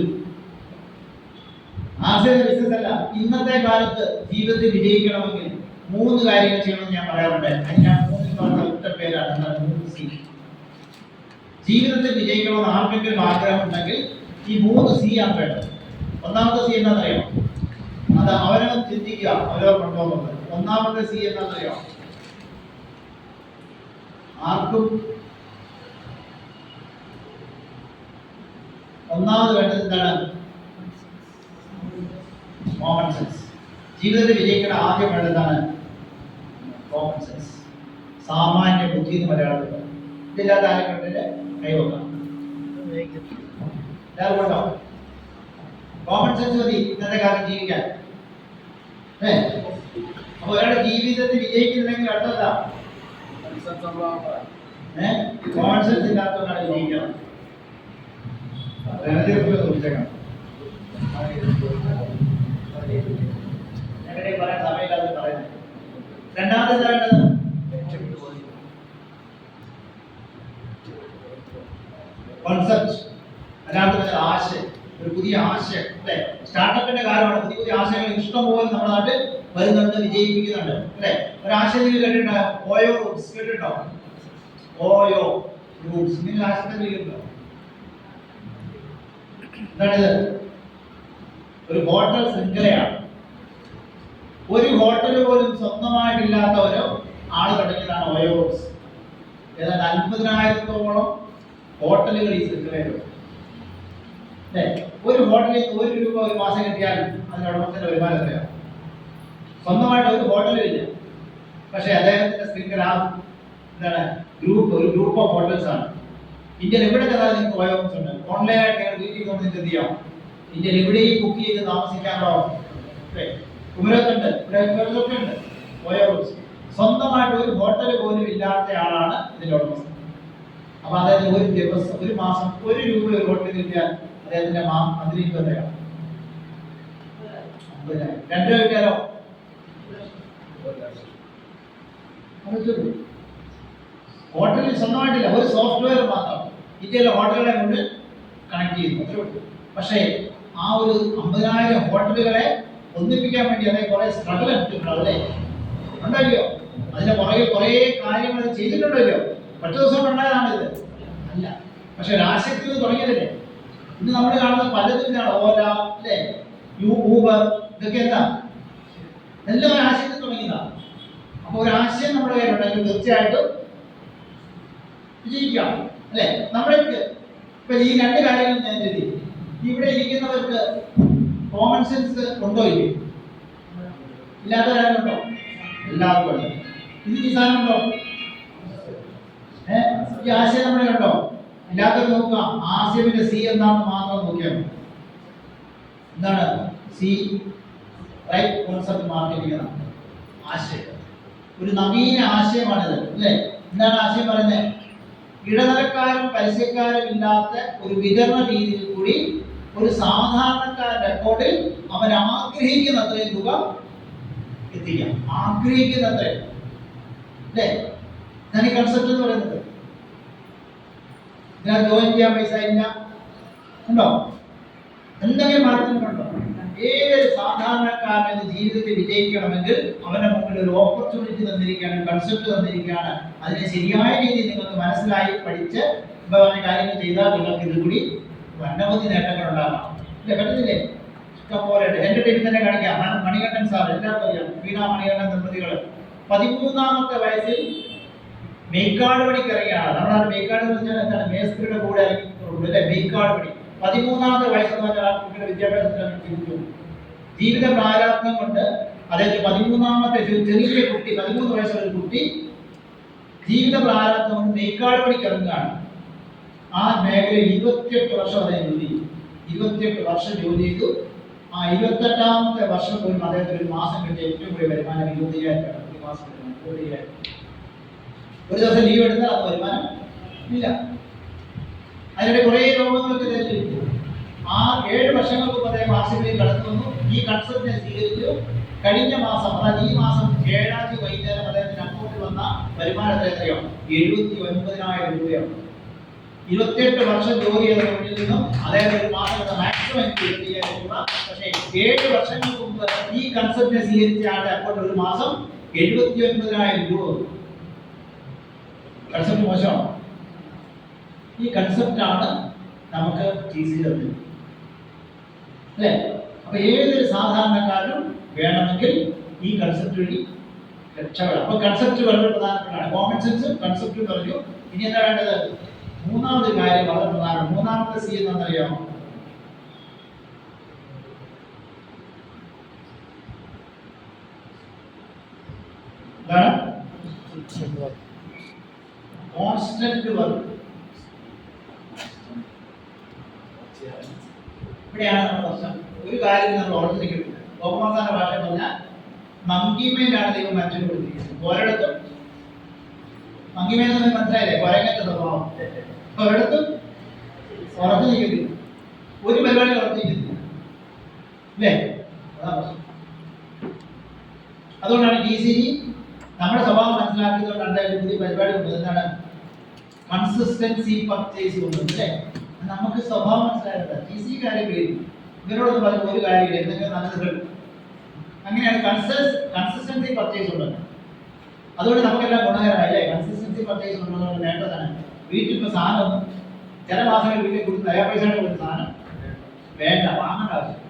ആർസിഎം ബിസിനസ് അല്ല, ഇന്നത്തെ കാലത്ത് ജീവിതത്തിൽ വിജയിക്കണമെങ്കിൽ 3 കാര്യങ്ങൾ ചെയ്യണമെന്ന് ഞാൻ പറയാറുണ്ട്. അതിന് ഞാൻ 3 പറഞ്ഞ ഒറ്റ പേരാണ്. 3 സി. ജീവിതത്തിൽ വിജയിക്കണമെന്ന് ആർക്കെങ്കിലും ആഗ്രഹം ഉണ്ടെങ്കിൽ ഈ 3 സി ആണ് വേണ്ടത്. ഒന്നാമത്തെ സി എന്താണെന്നറിയോ? അത് അവനവൻ ചിന്തിക്കുക, അവരോ കൊണ്ടുപോകുന്നത്. ഒന്നാമത്തെ സി എന്താണെന്നറിയോ? ആർക്കും ഒന്നാമത് വേണ്ടത് എന്താണ്? Common sense. ജീവിതത്തിൽ വിജയിക്കേണ്ട ആദ്യം വേണ്ടതാണ് കോമൺ സെൻസ്. സാമാന്യ ബുദ്ധി എന്ന് മലയാളത്തിൽ. ഇതില്ലാത്ത ആരും കണ്ടിട്ട് കൈവക്കാം. എല്ലാവരും കൊണ്ടോ? കോമൺ സെൻസ് മതി ഇന്നത്തെ കാലം ജീവിക്കാൻ. അപ്പൊ ഒരാളുടെ ജീവിതത്തിൽ വിജയിക്കുന്നില്ലെങ്കിൽ അടുത്തല്ല കോമൺ സെൻസ് ഇല്ലാത്തവരാണ് വിജയിക്കണം. ഞങ്ങളുടെ പറയാൻ സമയമില്ലാതെ പറയുന്നത്. രണ്ടാമത് എന്താ വേണ്ടത്? കോൺസെപ്റ്റ്. രണ്ടാമത്തെ ആശയം, ഒരു പുതിയ ആശയം അല്ലെ? സ്റ്റാർട്ടപ്പിന്റെ കാലമാണ്. പുതിയ പുതിയ ആശയങ്ങൾ ഇഷ്ടംപോലെ നമ്മുടെ നാട്ടിൽ വരുന്നുണ്ട്, വിജയിപ്പിക്കുന്നുണ്ട് അല്ലെ? ഒരു ആശയം നിങ്ങൾ കേട്ടിട്ടുണ്ടോ? ഓയോ റൂട്ട്സ് കേട്ടിട്ടുണ്ടോ? ഓയോ റൂട്ട്സ്. നിങ്ങൾ ആശയത്തെ കേട്ടിട്ടുണ്ടോ? എന്താണിത്? ഒരു ഹോട്ടൽ ശൃംഖലയാണ്. ഒരു ഹോട്ടൽ പോലും സ്വന്തമായിട്ടില്ലാത്ത ഒരു ആള് തുടങ്ങിയതാണ് ഓയോ റൂട്ട്സ്. ഏതാണ്ട് 50,000-ഓളം ഹോട്ടലുകൾ ഈ ശൃംഖലയിലുണ്ട്. ഒരു ഹോട്ടലിൽ 1 രൂപ ഒരു മാസം കിട്ടിയാൽ അതിന്റെ ഉടമസ്ഥന്റെ വരുമാനം എത്രയാണ്? സ്വന്തമായിട്ട് ഒരു ഹോട്ടലില്ല. പക്ഷെ അദ്ദേഹത്തിന്റെ ശൃംഖല എന്താണ്? ഒരു ഗ്രൂപ്പ് ഓഫ് ഹോട്ടൽസ് ആണ്. ഇന്ത്യയിൽ എവിടെ ചെന്നാലും നിങ്ങൾക്ക് ഓയോ റൂട്ട്സ് ഉണ്ട്. ഓൺലൈനായിട്ട് നിങ്ങൾ വീട്ടിൽ കൊണ്ട് നിങ്ങൾക്ക് എന്ത് ചെയ്യാം? ഇന്ത്യയിൽ എവിടെയും ബുക്ക് ചെയ്ത് താമസിക്കാനോ കുമരകത്തുണ്ട്, ഇവിടെ ഉണ്ട് ഓയോ റൂട്ട്സ്. സ്വന്തമായിട്ട് ഒരു ഹോട്ടൽ പോലും ഇല്ലാത്ത ആളാണ് ഇതിന്റെ ഉടമസ്ഥൻ. അപ്പൊ അദ്ദേഹത്തിന് ഒരു ദിവസം, ഒരു മാസം 1 രൂപ ഒരു ഹോട്ടലിൽ കിട്ടിയാൽ അദ്ദേഹത്തിന്റെ മന്ത്രി എത്രയാണ്? 50,000. 2 രൂപ കിട്ടിയാലോ? ഹോട്ടലിൽ സ്വന്തമായിട്ടില്ല, ഒരു സോഫ്റ്റ്വെയർ മാത്രം ഇന്ത്യയിലെ ഹോട്ടലുകളെ കൊണ്ട് കണക്ട് ചെയ്യുന്നു. പക്ഷേ ആ ഒരു 50,000 ഹോട്ടലുകളെ ഒന്നിപ്പിക്കാൻ വേണ്ടി അദ്ദേഹം കുറെ സ്ട്രഗിൾ എടുത്തിട്ടുണ്ടാവും അല്ലേ? ഉണ്ടായില്ലോ? അതിന്റെ പുറകെ കുറെ കാര്യങ്ങൾ ചെയ്തിട്ടുണ്ടല്ലോ. ഒറ്റ ദിവസം ഉണ്ടായതാണ് ഇത് അല്ല. പക്ഷെ രാഷ്ട്രീയത്തിൽ തുടങ്ങിയതല്ലേ? ഇന്ന് നമ്മൾ കാണുന്ന പലതും ഇതാണ്. ഓല അല്ലേ, ഊബർ, ഇതൊക്കെ എന്താ? എല്ലാം ഒരു ആശയത്തിൽ തുടങ്ങിയതാണ്. അപ്പൊ ഒരു ആശയം നമ്മുടെ കയ്യിലുണ്ടെങ്കിൽ തീർച്ചയായിട്ടും വിജയിക്കാം അല്ലെ? നമ്മുടെ ഇപ്പൊ ഈ 2 കാര്യങ്ങൾ ഞാൻ ചെയ്തി. ഇവിടെ ഇരിക്കുന്നവർക്ക് കോമൺ സെൻസ് ഉണ്ടോ? ഇല്ലയോ? ഇല്ലാത്തവരാരുണ്ടോ? എല്ലാവർക്കും ഉണ്ട്. ഇത് ഈ സാധനം ഉണ്ടോ? ഈ ആശയം നമ്മൾ കണ്ടോ? എല്ലാവരും നോക്കാം. ആശയത്തിന്റെ സി എന്താണെന്ന് മാത്രം നോക്കിയാൽ മതി. എന്താണ് സി? റൈറ്റ് കോൺസെപ്റ്റ് മാർക്കറ്റിംഗ് എന്നാണ് ആശയം. ഒരു നവീന ആശയമാണിത് അല്ലേ? എന്താണ് ആശയം പറയുന്നത്? ഇടനിലക്കാരും പരസ്യക്കാരും ഇല്ലാത്ത ഒരു വിതരണ രീതിയിൽ കൂടി ഒരു സാധാരണക്കാരന്റെ അക്കൗണ്ടിൽ അവൻ ആഗ്രഹിക്കുന്ന അത്രയും തുക എത്തിക്കാം. ആഗ്രഹിക്കുന്ന അത്രയും അല്ലേ? ഇതാണ് ഈ കൺസെപ്റ്റ് എന്ന് പറയുന്നത്. ഇതിനകത്ത് ജോയിൻ ചെയ്യാൻ പൈസ ഇല്ല ഉണ്ടോ? എന്തെങ്കിലും മാറ്റങ്ങളുണ്ടോ? ഏതൊരു സാധാരണക്കാരന് ജീവിതത്തിൽ വിജയിക്കണമെങ്കിൽ അവന്റെ മുമ്പിൽ ഒരു ഓപ്പർച്യൂണിറ്റി തന്നിരിക്കുകയാണ്, കൺസെപ്റ്റ് തന്നിരിക്കുകയാണ്. അതിനെ ശരിയായ രീതിയിൽ നിങ്ങൾക്ക് മനസ്സിലായി പഠിച്ച് പറഞ്ഞ കാര്യങ്ങൾ ചെയ്താൽ നിങ്ങൾക്ക് ഇത് കൂടി അനവധി നേട്ടങ്ങൾ ഉണ്ടാകാം. ഇല്ലേ? പറ്റുന്നില്ലേ? ഇഷ്ടംപോലെ എന്റെ ടീമിൽ തന്നെ കാണിക്കാം. മണികണ്ഠൻ സാർ എല്ലാവർക്കും അറിയാം. വീണ മണികണ്ഠൻ ദമ്പതികൾ 13-ാമത്തെ വയസ്സിൽ മേക്കാട് പണിക്ക് ഇറങ്ങിയാണ്. നമ്മളാണ് മേക്കാട് എന്ന് പറഞ്ഞാൽ എന്താണ്? മേസ്ത്രിയുടെ കൂടെ അല്ലേ? മേക്കാട് പണി 13-ാമത്തെ വയസ്സെന്ന് പറഞ്ഞാൽ കുട്ടിയുടെ വിദ്യാഭ്യാസത്തിലാണ് ജീവിച്ചു. ജീവിത പ്രാരാബ്ദം കൊണ്ട് അതായത് 13-ാമത്തെ ചെറിയ കുട്ടി, 13 വയസ്സുള്ള ഒരു കുട്ടി ജീവിത പ്രാരാബ്ദം കൊണ്ട് മേക്കാട് പണിക്ക് ഇറങ്ങുകയാണ്. ആ മേഖലയിൽ 28 വർഷം അദ്ദേഹം ജോലി ചെയ്തു. 28 വർഷം ജോലി ചെയ്തു. ആ 28-ാമത്തെ വർഷം പോലും അദ്ദേഹത്തിന് ഒരു മാസം കിട്ടിയ ഏറ്റവും കൂടുതൽ വരുമാനം 25,000 ഒരു മാസം വരുമാനം 25,000. ഒരു ദിവസം ലീവ് എടുത്താൽ അത് വരുമാനം ഇല്ല. അതിനിടെ കുറേ രോഗങ്ങൾക്ക് തെറ്റിച്ചു. ആ 7 വർഷങ്ങൾക്ക് മുമ്പ് അദ്ദേഹം ആശുപത്രിയിൽ കടന്നു വന്നു. ഈ കൺസെപ്റ്റിനെ സ്വീകരിച്ചു. കഴിഞ്ഞ മാസം, അതായത് ഈ മാസം 7-ാം തീയതി വൈകുന്നേരം അദ്ദേഹത്തിന് അക്കൗണ്ടിൽ വന്ന വരുമാനത്തെ എത്രയോ? 79,000 രൂപയാണ്. 28 വർഷം ജോലി ചെയ്തതിൽ നിന്നും അദ്ദേഹം ഒരു മാസം മാക്സിമം 25,000 രൂപ. പക്ഷേ 7 വർഷങ്ങൾക്ക് മുമ്പ് ഈ കൺസെപ്റ്റിനെ സ്വീകരിച്ച ആളുടെ അക്കൗണ്ടിൽ ഒരു മാസം 79,000 രൂപ. കൺസെപ്റ്റ് മോശമാണ്. ഈ കൺസെപ്റ്റാണ് നമുക്ക് TC തന്നത് അല്ലേ? അപ്പൊ ഏതൊരു സാധാരണക്കാരനും വേണമെങ്കിൽ ഈ കൺസെപ്റ്റ് വഴി രക്ഷപ്പെടാം. അപ്പൊ കൺസെപ്റ്റ് വളരെ പ്രധാനപ്പെട്ടതാണ്. കോമൺ സെൻസും കൺസെപ്റ്റും പറഞ്ഞു. ഇനി എന്താ വേണ്ടത്? മൂന്നാമത്തെ കാര്യം വളരെ പ്രധാനമാണ്. മൂന്നാമത്തെ സി എന്താണെന്നറിയാമോ? Constant work. ഇവിടെയാണ് നമ്മുടെ പ്രശ്നം. ഒരു കാര്യം നമ്മൾ ഉറച്ചു നിൽക്കുന്നത്. ഗോപമാസാന്റെ ഭാഷ പറഞ്ഞാൽ മങ്കിമേലാണ് ദൈവം മനുഷ്യന് കൊടുത്തിരിക്കുന്നത്. ഒരിടത്തും മങ്കിമേന്ന് മനസ്സിലായില്ലേ? കൊരങ്ങന്റെ സ്വഭാവം. ഒരിടത്തും ഉറച്ചു നിൽക്കുന്നില്ല. ഒരു പരിപാടി ഉറച്ചു നിൽക്കുന്നില്ല അല്ലേ? അതാണ് പ്രശ്നം. അതുകൊണ്ടാണ് TC നമ്മുടെ സ്വഭാവം മനസ്സിലാക്കിയതുകൊണ്ടാണ് ഒരു പുതിയ പരിപാടി കൊണ്ടത്. എന്താണ്? കൺസിസ്റ്റൻസി പർച്ചേസ് കൊണ്ടത് അല്ലേ? നമുക്ക് സ്വഭാവം മനസ്സിലായത് TC കാര്യം കഴിയും. ഇവരോടൊന്നും പറഞ്ഞ ഒരു കാര്യമില്ല, എന്തെങ്കിലും നല്ലത് കിട്ടും. അങ്ങനെയാണ് കൺസിസ്റ്റൻസി പർച്ചേസ് ഉള്ളത്. അതുകൊണ്ട് നമുക്കെല്ലാം ഗുണകരമായി അല്ലേ? കൺസിസ്റ്റൻസി പർച്ചേസ് ഉള്ളതുകൊണ്ട് നേട്ടതാണ്. വീട്ടിൽ ഇപ്പോൾ സാധനം ചില മാസങ്ങളിൽ വീട്ടിൽ കൊടുത്ത് അയാൾ പൈസ കൊടുത്ത സാധനം വേണ്ട, വാങ്ങേണ്ട ആവശ്യം.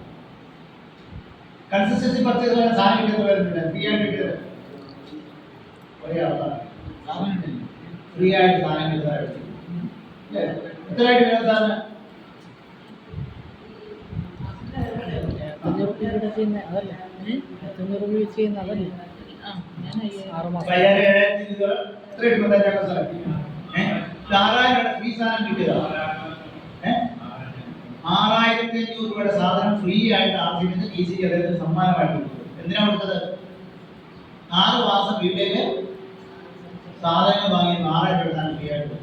കൺസിസ്റ്റൻസി പർച്ചേസ് സാധനം കിട്ടുന്ന വരുന്നില്ല. ഫ്രീ ആയിട്ട് കിട്ടിയത് ഒരേ ആൾക്കാണ്. ഫ്രീ ആയിട്ട് സാധനം കിട്ടുന്നതായിട്ട് എത്രയായിട്ട് വേണം സാധനം? രൂപയുടെ സാധനം ഫ്രീ ആയിട്ട് ആദ്യത്തെ TC അദ്ദേഹത്തിന് സമ്മാനമായിട്ട് കൊടുത്തു. എന്തിനാ കൊടുത്തത്? 6 മാസം വീട്ടിലേക്ക് സാധനങ്ങൾ വാങ്ങി 6,000 എടുത്താണ് ഫ്രീ ആയിട്ട്.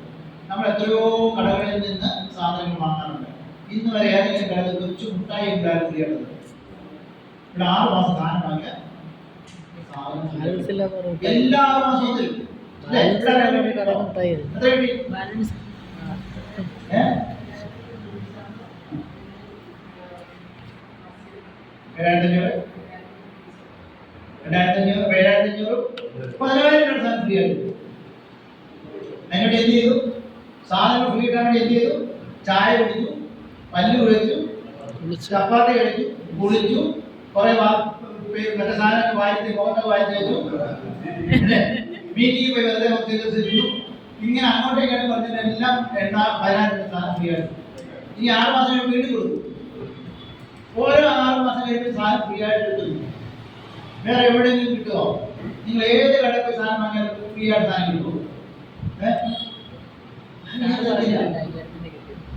നമ്മൾ എത്രയോ കടകളിൽ നിന്ന് സാധനങ്ങൾ വാങ്ങാറുണ്ട്. ഇന്ന് വരെ ഏതെങ്കിലും കടയിൽ കൊച്ചു മുട്ടായി ഉണ്ടായിരുന്നു ഫ്രീ ആയിട്ട്. ഇവിടെ 6 മാസം സാധനം വാങ്ങിയ എല്ലാ 6 മാസവും തരും. $7,500 $7,500 സാധനം ഫ്രീ ആയിട്ട്. അതിനോട് എന്ത് ചെയ്തു? സാധനം ഫ്രീ കിട്ടാൻ വേണ്ടി എന്ത് ചെയ്തു? ചായ കുടിച്ചു, പല്ല് കുഴിച്ചു, ചപ്പാത്തി കഴിച്ചു, കുളിച്ചു, കുറെ മറ്റേ സാധനങ്ങൾ വായിച്ച് മുഖത്തൊക്കെ വായിച്ചു വെച്ചു, മീറ്റിംഗ് പോയി വെറുതെ ചികിത്സിച്ചു. ഇങ്ങനെ അങ്ങോട്ടേക്കാണ് പറഞ്ഞത്. എല്ലാം 14,000 സാധനം ഫ്രീ ആയിട്ട്. ഇനി 6 മാസം കഴിയുമ്പോൾ വീണ്ടും കൊടുക്കും. ഓരോ 6 മാസം കഴിയുമ്പോൾ സാധനം ഫ്രീ ആയിട്ട് കിട്ടുന്നു. വേറെ എവിടെയെങ്കിലും കിട്ടുമോ? നിങ്ങൾ ഏത് കടയിൽ പോയി സാധനം വാങ്ങിയാൽ ഫ്രീ ആയിട്ട് സാധനം കിട്ടും.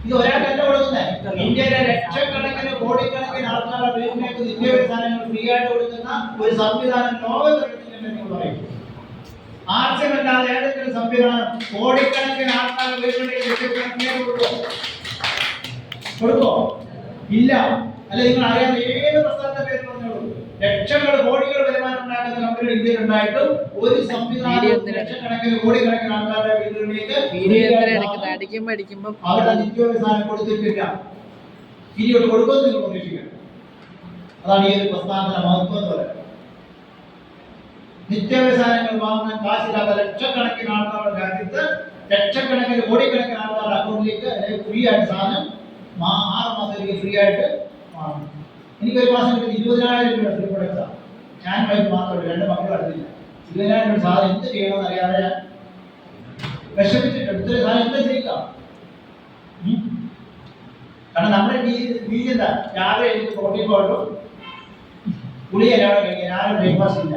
ഇത് ഒരാൾക്കല്ല കൊടുക്കുന്നത്. ഇന്ത്യയിലെ ലക്ഷക്കണക്കിന് കോടിക്കണക്കിന് ആൾക്കാരുടെ വീട്ടിലേക്ക് നിത്യോപയോഗ സാധനങ്ങൾ ഫ്രീ ആയിട്ട് കൊടുക്കുന്ന ഒരു സംവിധാനം ലോകത്തെടുത്തിട്ടുണ്ടെന്ന് പറയും. ആവശ്യമല്ലാതെ ഏതെങ്കിലും സംവിധാനം കോടിക്കണക്കിന് ആൾക്കാരുടെ വീട്ടിലേക്ക് കൊടുക്കോ? ഇല്ല. അല്ല, നിങ്ങൾ അറിയാതെ ഏത് പ്രസ്ഥാനത്തെ പേര് പറഞ്ഞോളൂ. ലക്ഷങ്ങൾ കോടികൾ വരുമാനം ഉണ്ടാക്കുന്ന കമ്പനികൾ ഇന്ത്യയിൽ ഉണ്ടായിട്ടും ഒരു സംവിധാനം ലക്ഷക്കണക്കിന് കോടിക്കണക്കിന് ആൾക്കാരുടെ വീടുകളിലേക്ക് അവരുടെ നിത്യോപയോഗ സാധനം കൊടുത്തിട്ടില്ല. ഇനിയോട്ട് കൊടുക്കുമെന്ന് നിങ്ങൾ പ്രതീക്ഷിക്കണം. അതാണ് ഈ ഒരു പ്രസ്ഥാനത്തിന്റെ മഹത്വം എന്ന് പറയുന്നത്. നിത്യോപയോഗ സാധനങ്ങൾ വാങ്ങാൻ കാശില്ലാത്ത ലക്ഷക്കണക്കിന് ആൾക്കാരുടെ രാജ്യത്ത് ലക്ഷക്കണക്കിന് കോടിക്കണക്കിന് ആൾക്കാരുടെ അക്കൗണ്ടിലേക്ക് ഫ്രീ ആയിട്ട് സാധനം 6 മാസത്തേക്ക് ഫ്രീ ആയിട്ട് വാങ്ങും. എനിക്കൊരു മാസം കിട്ടും 20,000 രൂപ ഫ്രീ പ്രൊഡക്റ്റാണ്. ഞാൻ വൈഫ് മാത്രമല്ല, 2 മക്കളും അടുത്തില്ല. 20,000 രൂപ സാധനം എന്ത് ചെയ്യണമെന്ന് അറിയാതെ ഞാൻ വിഷമിച്ചിട്ട് എടുത്തൊരു സാധനം എന്താ ചെയ്യുക? കാരണം നമ്മുടെ രീതി എന്താ? രാവിലെ എനിക്ക് പ്രോട്ടീൻ പൗഡറും ഗുളിക എല്ലാവരും കഴിക്കുക. രാവിലെ ബ്രേക്ക്ഫാസ്റ്റ് ഇല്ല.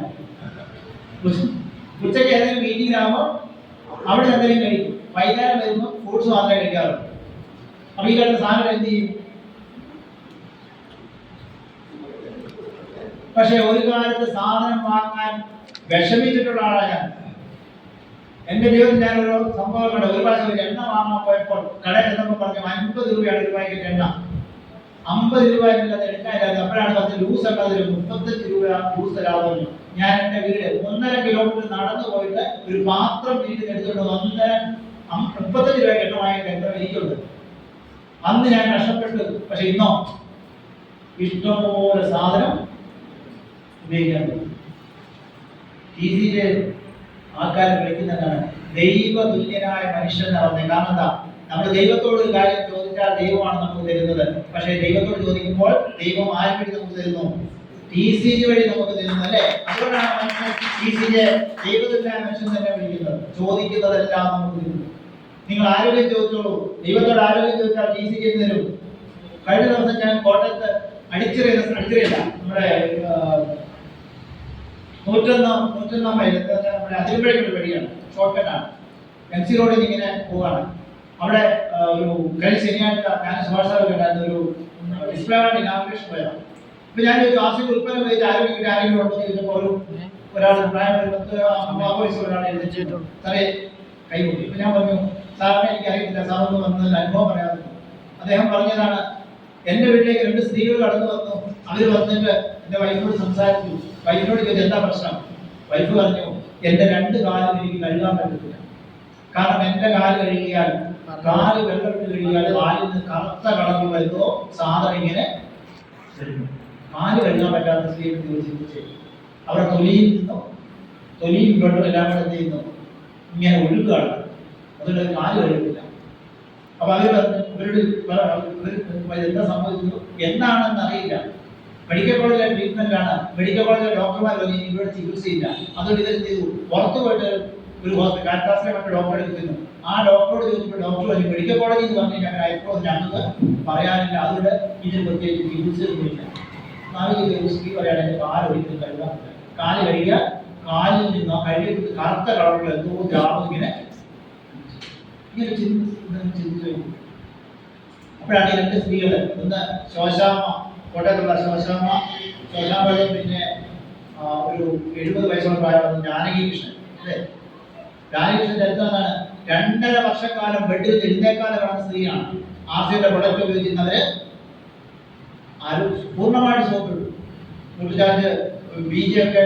ഉച്ചയ്ക്ക് ഏതെങ്കിലും മീറ്റിംഗ് ആകുമ്പോൾ അവിടെ എന്തെങ്കിലും കഴിക്കും. വൈകുന്നേരം വരുമ്പോൾ ഫ്രൂട്ട്സ് മാത്രമേ കഴിക്കാറുള്ളൂ. അപ്പൊ ഈ കിടന്ന സാധനം എന്ത് ചെയ്യും? പക്ഷെ ഒരു കാലത്ത് സാധനം വാങ്ങാൻ വിഷമിച്ചിട്ടുള്ള ആളാണ് ഞാൻ. എന്റെ ജീവിതത്തിൽ ഞാൻ ഒരു സംഭവം കണ്ടു. ഒരു പ്രാവശ്യം ഒരു എണ്ണ വാങ്ങാൻ പോയപ്പോൾ കടയിൽ ചെന്നപ്പോൾ പറഞ്ഞു 50 രൂപയാണ് ഒരു പാക്കറ്റ് എണ്ണ. 50 രൂപ എന്നുള്ളത് എടുക്കാനില്ലായിരുന്നു. അപ്പോഴാണ് പറഞ്ഞത് ലൂസ് ഉള്ളതിൽ 35 രൂപ ലൂസ് തരാമെന്ന്. ഞാൻ എന്റെ വീട് 1.5 കിലോമീറ്റർ നടന്നു പോയിട്ട് ഒരു പാത്രം വീട്ടിൽ എടുത്തുകൊണ്ട് 35 രൂപ എണ്ണ വാങ്ങിയിട്ട് എത്ര എനിക്കുണ്ട്. അന്ന് ഞാൻ കഷ്ടപ്പെട്ടു. പക്ഷെ ഇന്നോ ഇഷ്ടംപോലെ സാധനം ഉപയോഗിക്കാൻ പറ്റും. ആൾക്കാർ വിളിക്കുന്നതാണ് ദൈവ തുല്യനായ മനുഷ്യൻ എന്ന് പറഞ്ഞത്. കാരണം എന്താ? നമ്മൾ ദൈവത്തോട് ഒരു കാര്യം ചോദിച്ചാൽ ദൈവമാണ് നമുക്ക് തരുന്നത്. പക്ഷേ ദൈവത്തോട് ചോദിക്കുമ്പോൾ ദൈവം ആര് വഴി നമുക്ക് തരുന്നു? TCG വഴി നമുക്ക് തരുന്നു, അല്ലേ? അതുകൊണ്ടാണ് മനുഷ്യൻ TCG ദൈവതുല്യനായ മനുഷ്യൻ തന്നെ വിളിക്കുന്നത്. ചോദിക്കുന്നതെല്ലാം നമുക്ക് തരുന്നു. നിങ്ങൾ ആരോഗ്യം ചോദിച്ചോളൂ. ദൈവത്തോട് ആരോഗ്യം ചോദിച്ചാൽ TCG തരും. കഴിഞ്ഞ ദിവസം ഞാൻ കോട്ടയത്ത് അടിച്ചിറയില്ല, നമ്മുടെ 101 മൈൽ നമ്മുടെ അതിരമ്പഴക്കുള്ള വഴിയാണ്, ഷോർട്ട് കട്ടാണ്. MC റോഡിൽ ഇങ്ങനെ പോവാണ്. അവിടെ ഒരു കഴിഞ്ഞ ശനിയാഴ്ച ഞാൻ സുഭാഷ് ഉണ്ടായിരുന്ന ഒരു ഡിസ്പ്ലേ ആയിട്ട് ഇനാഗുറേഷൻ പോയതാണ്. ഇപ്പൊ ഞാൻ ചോദിച്ചു ആസിഡ് ഉൽപ്പന്നം ഉപയോഗിച്ച് ആരോഗ്യം ആരെങ്കിലും ഉണ്ടെന്ന് ചോദിച്ചപ്പോൾ ഒരാൾ പ്രായം 50 വയസ്സുള്ള ഒരാളെ എഴുതിച്ചിട്ടുണ്ട്. സാറേ കൈകൊട്ടി. ഇപ്പൊ ഞാൻ പറഞ്ഞു, സാറിനെ എനിക്കറിയില്ല, സാറൊന്ന് വന്നതിൽ അനുഭവം പറയാറുണ്ട്. അദ്ദേഹം പറഞ്ഞതാണ്, എന്റെ വീട്ടിലേക്ക് 2 സ്ത്രീകൾ കടന്നു വന്നു. അവര് വന്നിട്ട് എന്റെ വൈഫിനോട് സംസാരിച്ചു. വൈഫിനോട് ചോദിച്ചു എന്താ പ്രശ്നം? വൈഫ് പറഞ്ഞു, എന്റെ 2 കാലും എനിക്ക് കഴുകാൻ പറ്റത്തില്ല. കാരണം എന്റെ കാല് കഴുകിയാൽ, കാല് വെള്ളമിട്ട് കഴുകിയാൽ കാലിൽ നിന്ന് കറുത്ത കളർ വരുന്നോ സാധനം ഇങ്ങനെ കാല് കഴുകാൻ പറ്റാത്ത സ്ത്രീകൾ ചോദിച്ചു. അവരുടെ തൊലിയും വെള്ളം എല്ലാം കൂടെ എന്ത് ചെയ്യുന്നു? ഇങ്ങനെ ഒഴുകുകയാണ്. അതുകൊണ്ട് കാല് കഴുകില്ല. അപ്പൊ അവര് ഇവരോട് എന്താ സംഭവിക്കുന്നു എന്താണെന്ന് അറിയില്ല. മെഡിക്കൽ കോളേജിലെ ട്രീറ്റ്മെന്റാണ്. മെഡിക്കൽ കോളേജിലെ ഡോക്ടർമാർ പറഞ്ഞു ഇവരുടെ ചികിത്സയില്ല. അതുകൊണ്ട് ഇവർ ചെയ്തു പുറത്തു പോയിട്ട് ഒരു ഹോസ്പിറ്റൽ കാറ്റാസിലെ മറ്റു ഡോക്ടറെ എടുക്കുന്നു. ആ ഡോക്ടറോട് ചോദിച്ചപ്പോൾ ഡോക്ടർ പറഞ്ഞു മെഡിക്കൽ കോളേജിൽ നിന്ന് പറഞ്ഞു ഞങ്ങൾ അയക്കോ ഞങ്ങൾക്ക് പറയാനില്ല, അതുകൊണ്ട് ഇതിന് പ്രത്യേകിച്ച് ചികിത്സയൊന്നുമില്ല. സ്ത്രീ പറയാണ് എന്റെ കാല് ഒരിക്കലും കഴുകാൻ പറ്റില്ല. കാല് കഴുകിയാൽ കാലിൽ നിന്ന് കഴുകിയിട്ട് കറുത്ത കളറുള്ള എന്തോ ജാബ് ഇങ്ങനെ ചിന്തിച്ചു. അപ്പോഴാണ് ഈ 2 സ്ത്രീകൾ, ഒന്ന് ശോശാമ്മ, കോട്ടയത്തുള്ള ശോശാമ്മയുടെ പിന്നെ ഒരു 70 വയസ്സുള്ള പ്രായമുള്ള ജാനകി കൃഷ്ണൻ, അല്ലേ? ജാനകി കൃഷ്ണൻ എന്താണ്? 2.5 വർഷക്കാലം ബെഡിൽ എഴുന്നേക്കാതെ കിടന്ന സ്ത്രീയാണ്. ആസിയുടെ പ്രൊഡക്റ്റ് ഉപയോഗിക്കുന്നവര് ആരും പൂർണ്ണമായിട്ട് സോപ്പിട്ടു. മുട്ടുചാർജ് BJ ഒക്കെ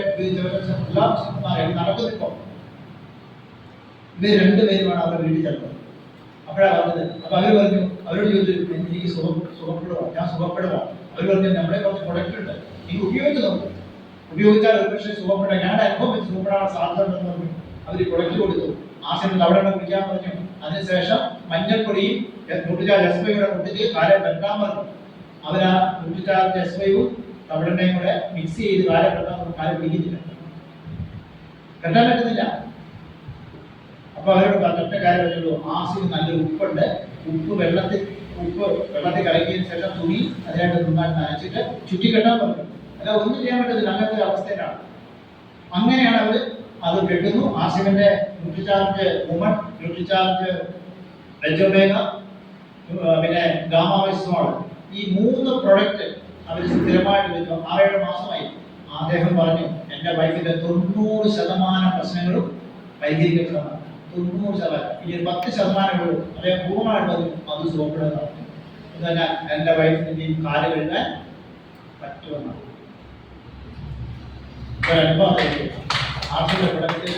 നടക്കുന്നിപ്പോ. ഇവർ 2 പേരുമാണ് അവരുടെ വീട്ടിൽ ചെന്നത്. അപ്പോഴാണ് പറഞ്ഞത്. അപ്പൊ അവര് പറഞ്ഞു, അവരോട് ചോദിച്ചു എനിക്ക് സുഖപ്പെടുവാ, ഞാൻ സുഖപ്പെടുവാ. അവർ പറഞ്ഞു നമ്മുടെ കുറച്ച് പ്രൊഡക്റ്റ് ഉണ്ട്, എനിക്ക് ഉപയോഗിച്ച് നോക്കും, ഉപയോഗിച്ചാൽ ഒരു പക്ഷേ സുഖപ്പെടാൻ ഞങ്ങളുടെ അനുഭവം വെച്ച് സുഖപ്പെടാനുള്ള സാധ്യത ഉണ്ടെന്ന് പറഞ്ഞു. അവർ പ്രൊഡക്റ്റ് കൊടുത്തു. ആസിഡ് അവിടെ കുടിക്കാൻ പറഞ്ഞു. അതിനുശേഷം മഞ്ഞൾപ്പൊടിയും മുട്ടുചാർജ് SYയുടെ പൊട്ടിച്ച് കാലം വെട്ടാൻ പറഞ്ഞു. അവരാ മുട്ടുചാർജ് SYയും തവിടെണ്ണയും കൂടെ മിക്സ് ചെയ്ത് കാലം വെട്ടാൻ പറഞ്ഞു. കാലം പിടിക്കുന്നില്ല, വെട്ടാൻ പറ്റുന്നില്ല. അപ്പൊ അവരോട് പറഞ്ഞ കാര്യം വെച്ചുള്ളൂ, ആസിഡ് നല്ലൊരു ഉപ്പുണ്ട്, വെള്ളത്തിൽ കലക്കിയതിനു ശേഷം തുണി അതിനായിട്ട് നന്നായിട്ട് നനച്ചിട്ട് ചുറ്റിക്കെട്ടാൻ പറഞ്ഞു. അല്ല ഒന്നും ചെയ്യാൻ പറ്റത്തില്ല, അങ്ങനത്തെ ഒരു അവസ്ഥയിലാണ്. അങ്ങനെയാണ് അവർ അത് കിട്ടുന്നു. ആസിഫിന്റെ ന്യൂട്രിചാർജ് വുമൺ, ന്യൂട്രിചാർജ് വെജോബേഗ, പിന്നെ ഗാമാവിസ്മോൾ, ഈ 3 പ്രൊഡക്റ്റ് അവർ സ്ഥിരമായിട്ട് വരുന്നു. 6-7 മാസമായി. അദ്ദേഹം പറഞ്ഞു എൻ്റെ വൈഫിന്റെ 90% പ്രശ്നങ്ങളും പരിഹരിക്കപ്പെടുന്നതാണ്. 90%. ഇനി 10% ഉള്ളൂ അദ്ദേഹം പൂർണ്ണമായിട്ട് അത് സുഖപ്പെടുന്നതാണ്. എന്നാൽ എൻ്റെ വൈഫിന്റെ ഈ കാല് കഴുകാൻ പറ്റുമെന്നാണ് ഒരനുഭവം. ആർട്ടിന്റെ പ്രൊഡക്റ്റ്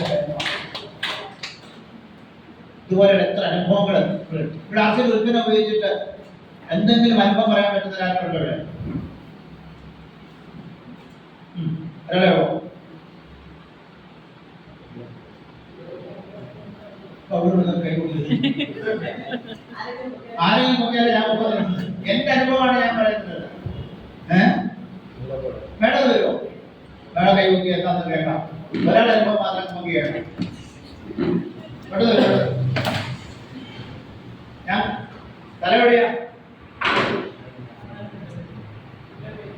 ഇതുപോലെ എത്ര അനുഭവങ്ങൾ ഇവിടെ ആർട്ടിന്റെ ഉൽപ്പന്നം ഉപയോഗിച്ചിട്ട് എന്തെങ്കിലും അനുഭവം പറയാൻ പറ്റുന്ന കാര്യമുണ്ടോ ഇവിടെ? അറിയാമോ? ആരെങ്കിലും നോക്കിയാൽ ഞാൻ പറയുന്നത് എന്റെ അനുഭവമാണ് ഞാൻ പറയുന്നത്. മേഡം വരുമോ? മേഡം കൈ നോക്കി എന്താന്ന് കേൾക്കാം. ഒരാളുടെ അനുഭവം മാത്രം നോക്കി കേൾക്കാം. ഞാൻ തലവെടിയാ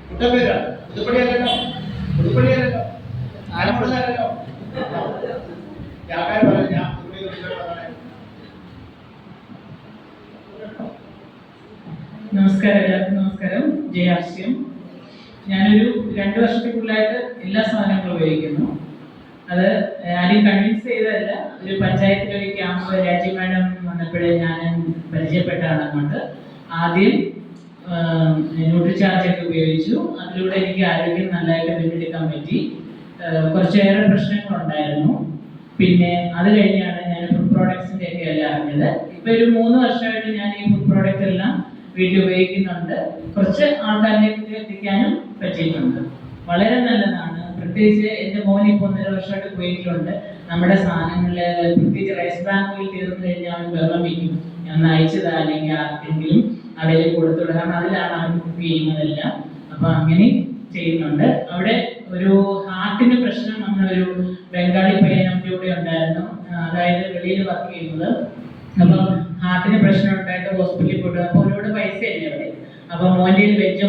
കുട്ടപ്പേരാണ്. പുതുപ്പടിയല്ലോ, പുതുപ്പടിയല്ലോ, ആലപ്പുഴല്ലോ. ആൾക്കാർ പറഞ്ഞു ഞാൻ നമസ്കാരം, എല്ലാവർക്കും നമസ്കാരം. ജയാശ്യം. ഞാനൊരു 2 വർഷത്തിൽ കൂടുതലായിട്ട് എല്ലാ സാധനങ്ങളും ഉപയോഗിക്കുന്നു. അത് ആരെയും കൺവിൻസ് ചെയ്തതല്ല. ഒരു പഞ്ചായത്തിലൊരു ക്യാമ്പ് രാജി മാഡം വന്നപ്പോഴേ ഞാൻ പരിചയപ്പെട്ടാണ്. കൊണ്ട് ആദ്യം ന്യൂട്രിചാർജ് ഒക്കെ ഉപയോഗിച്ചു. അതിലൂടെ എനിക്ക് ആരോഗ്യം നല്ലതായിട്ട് വീണ്ടെടുക്കാൻ പറ്റി. കുറച്ചേറെ പ്രശ്നങ്ങളുണ്ടായിരുന്നു. പിന്നെ അത് കഴിഞ്ഞാണ് ഞാൻ ഫുഡ് പ്രോഡക്ട്സിന്റെ ഒക്കെ എല്ലാം അറിഞ്ഞത്. ഇപ്പൊ ഒരു 3 വർഷമായിട്ട് ഞാൻ ഈ ഫുഡ് പ്രോഡക്റ്റ് എല്ലാം വീട്ടിൽ ഉപയോഗിക്കുന്നുണ്ട്. കുറച്ച് ആൾക്കാരിലേക്ക് എത്തിക്കാനും പറ്റിയിട്ടുണ്ട്. വളരെ നല്ലതാണ്. പ്രത്യേകിച്ച് എൻ്റെ മോൻ ഇപ്പോൾ 1.5 വർഷമായിട്ട് കുവൈറ്റിലുണ്ട്. നമ്മുടെ സാധനങ്ങളിൽ പ്രത്യേകിച്ച് റൈസ് ബ്രാൻ ഓയിൽ തീർന്നു കഴിഞ്ഞാൽ അവൻ വെള്ളം വയ്ക്കും. ഞാൻ അയച്ചതാ അല്ലെങ്കിൽ ആർക്കെങ്കിലും അതിൽ കൊടുത്തുവിടുക. കാരണം അതിലാണ് അവൻ കുക്ക് ചെയ്യുന്നതെല്ലാം. അപ്പൊ അങ്ങനെ ചെയ്യുന്നുണ്ട്. അവിടെ ഒരു ഹാർട്ടിന് പ്രശ്നം നമ്മളൊരു ബംഗാളി പയ്യൻ നമ്മുടെ കൂടെ ഉണ്ടായിരുന്നു. അതായത് വെളിയിൽ വർക്ക് ചെയ്യുന്നത്. അപ്പം ഹാർട്ടിന് പ്രശ്നം ഉണ്ടായിട്ട് ഹോസ്പിറ്റലിൽ പോയിട്ട് അപ്പോൾ ഒരുപാട് പൈസ അല്ലേ അവിടെ. അപ്പൊ മോൻ്റെ വെജ്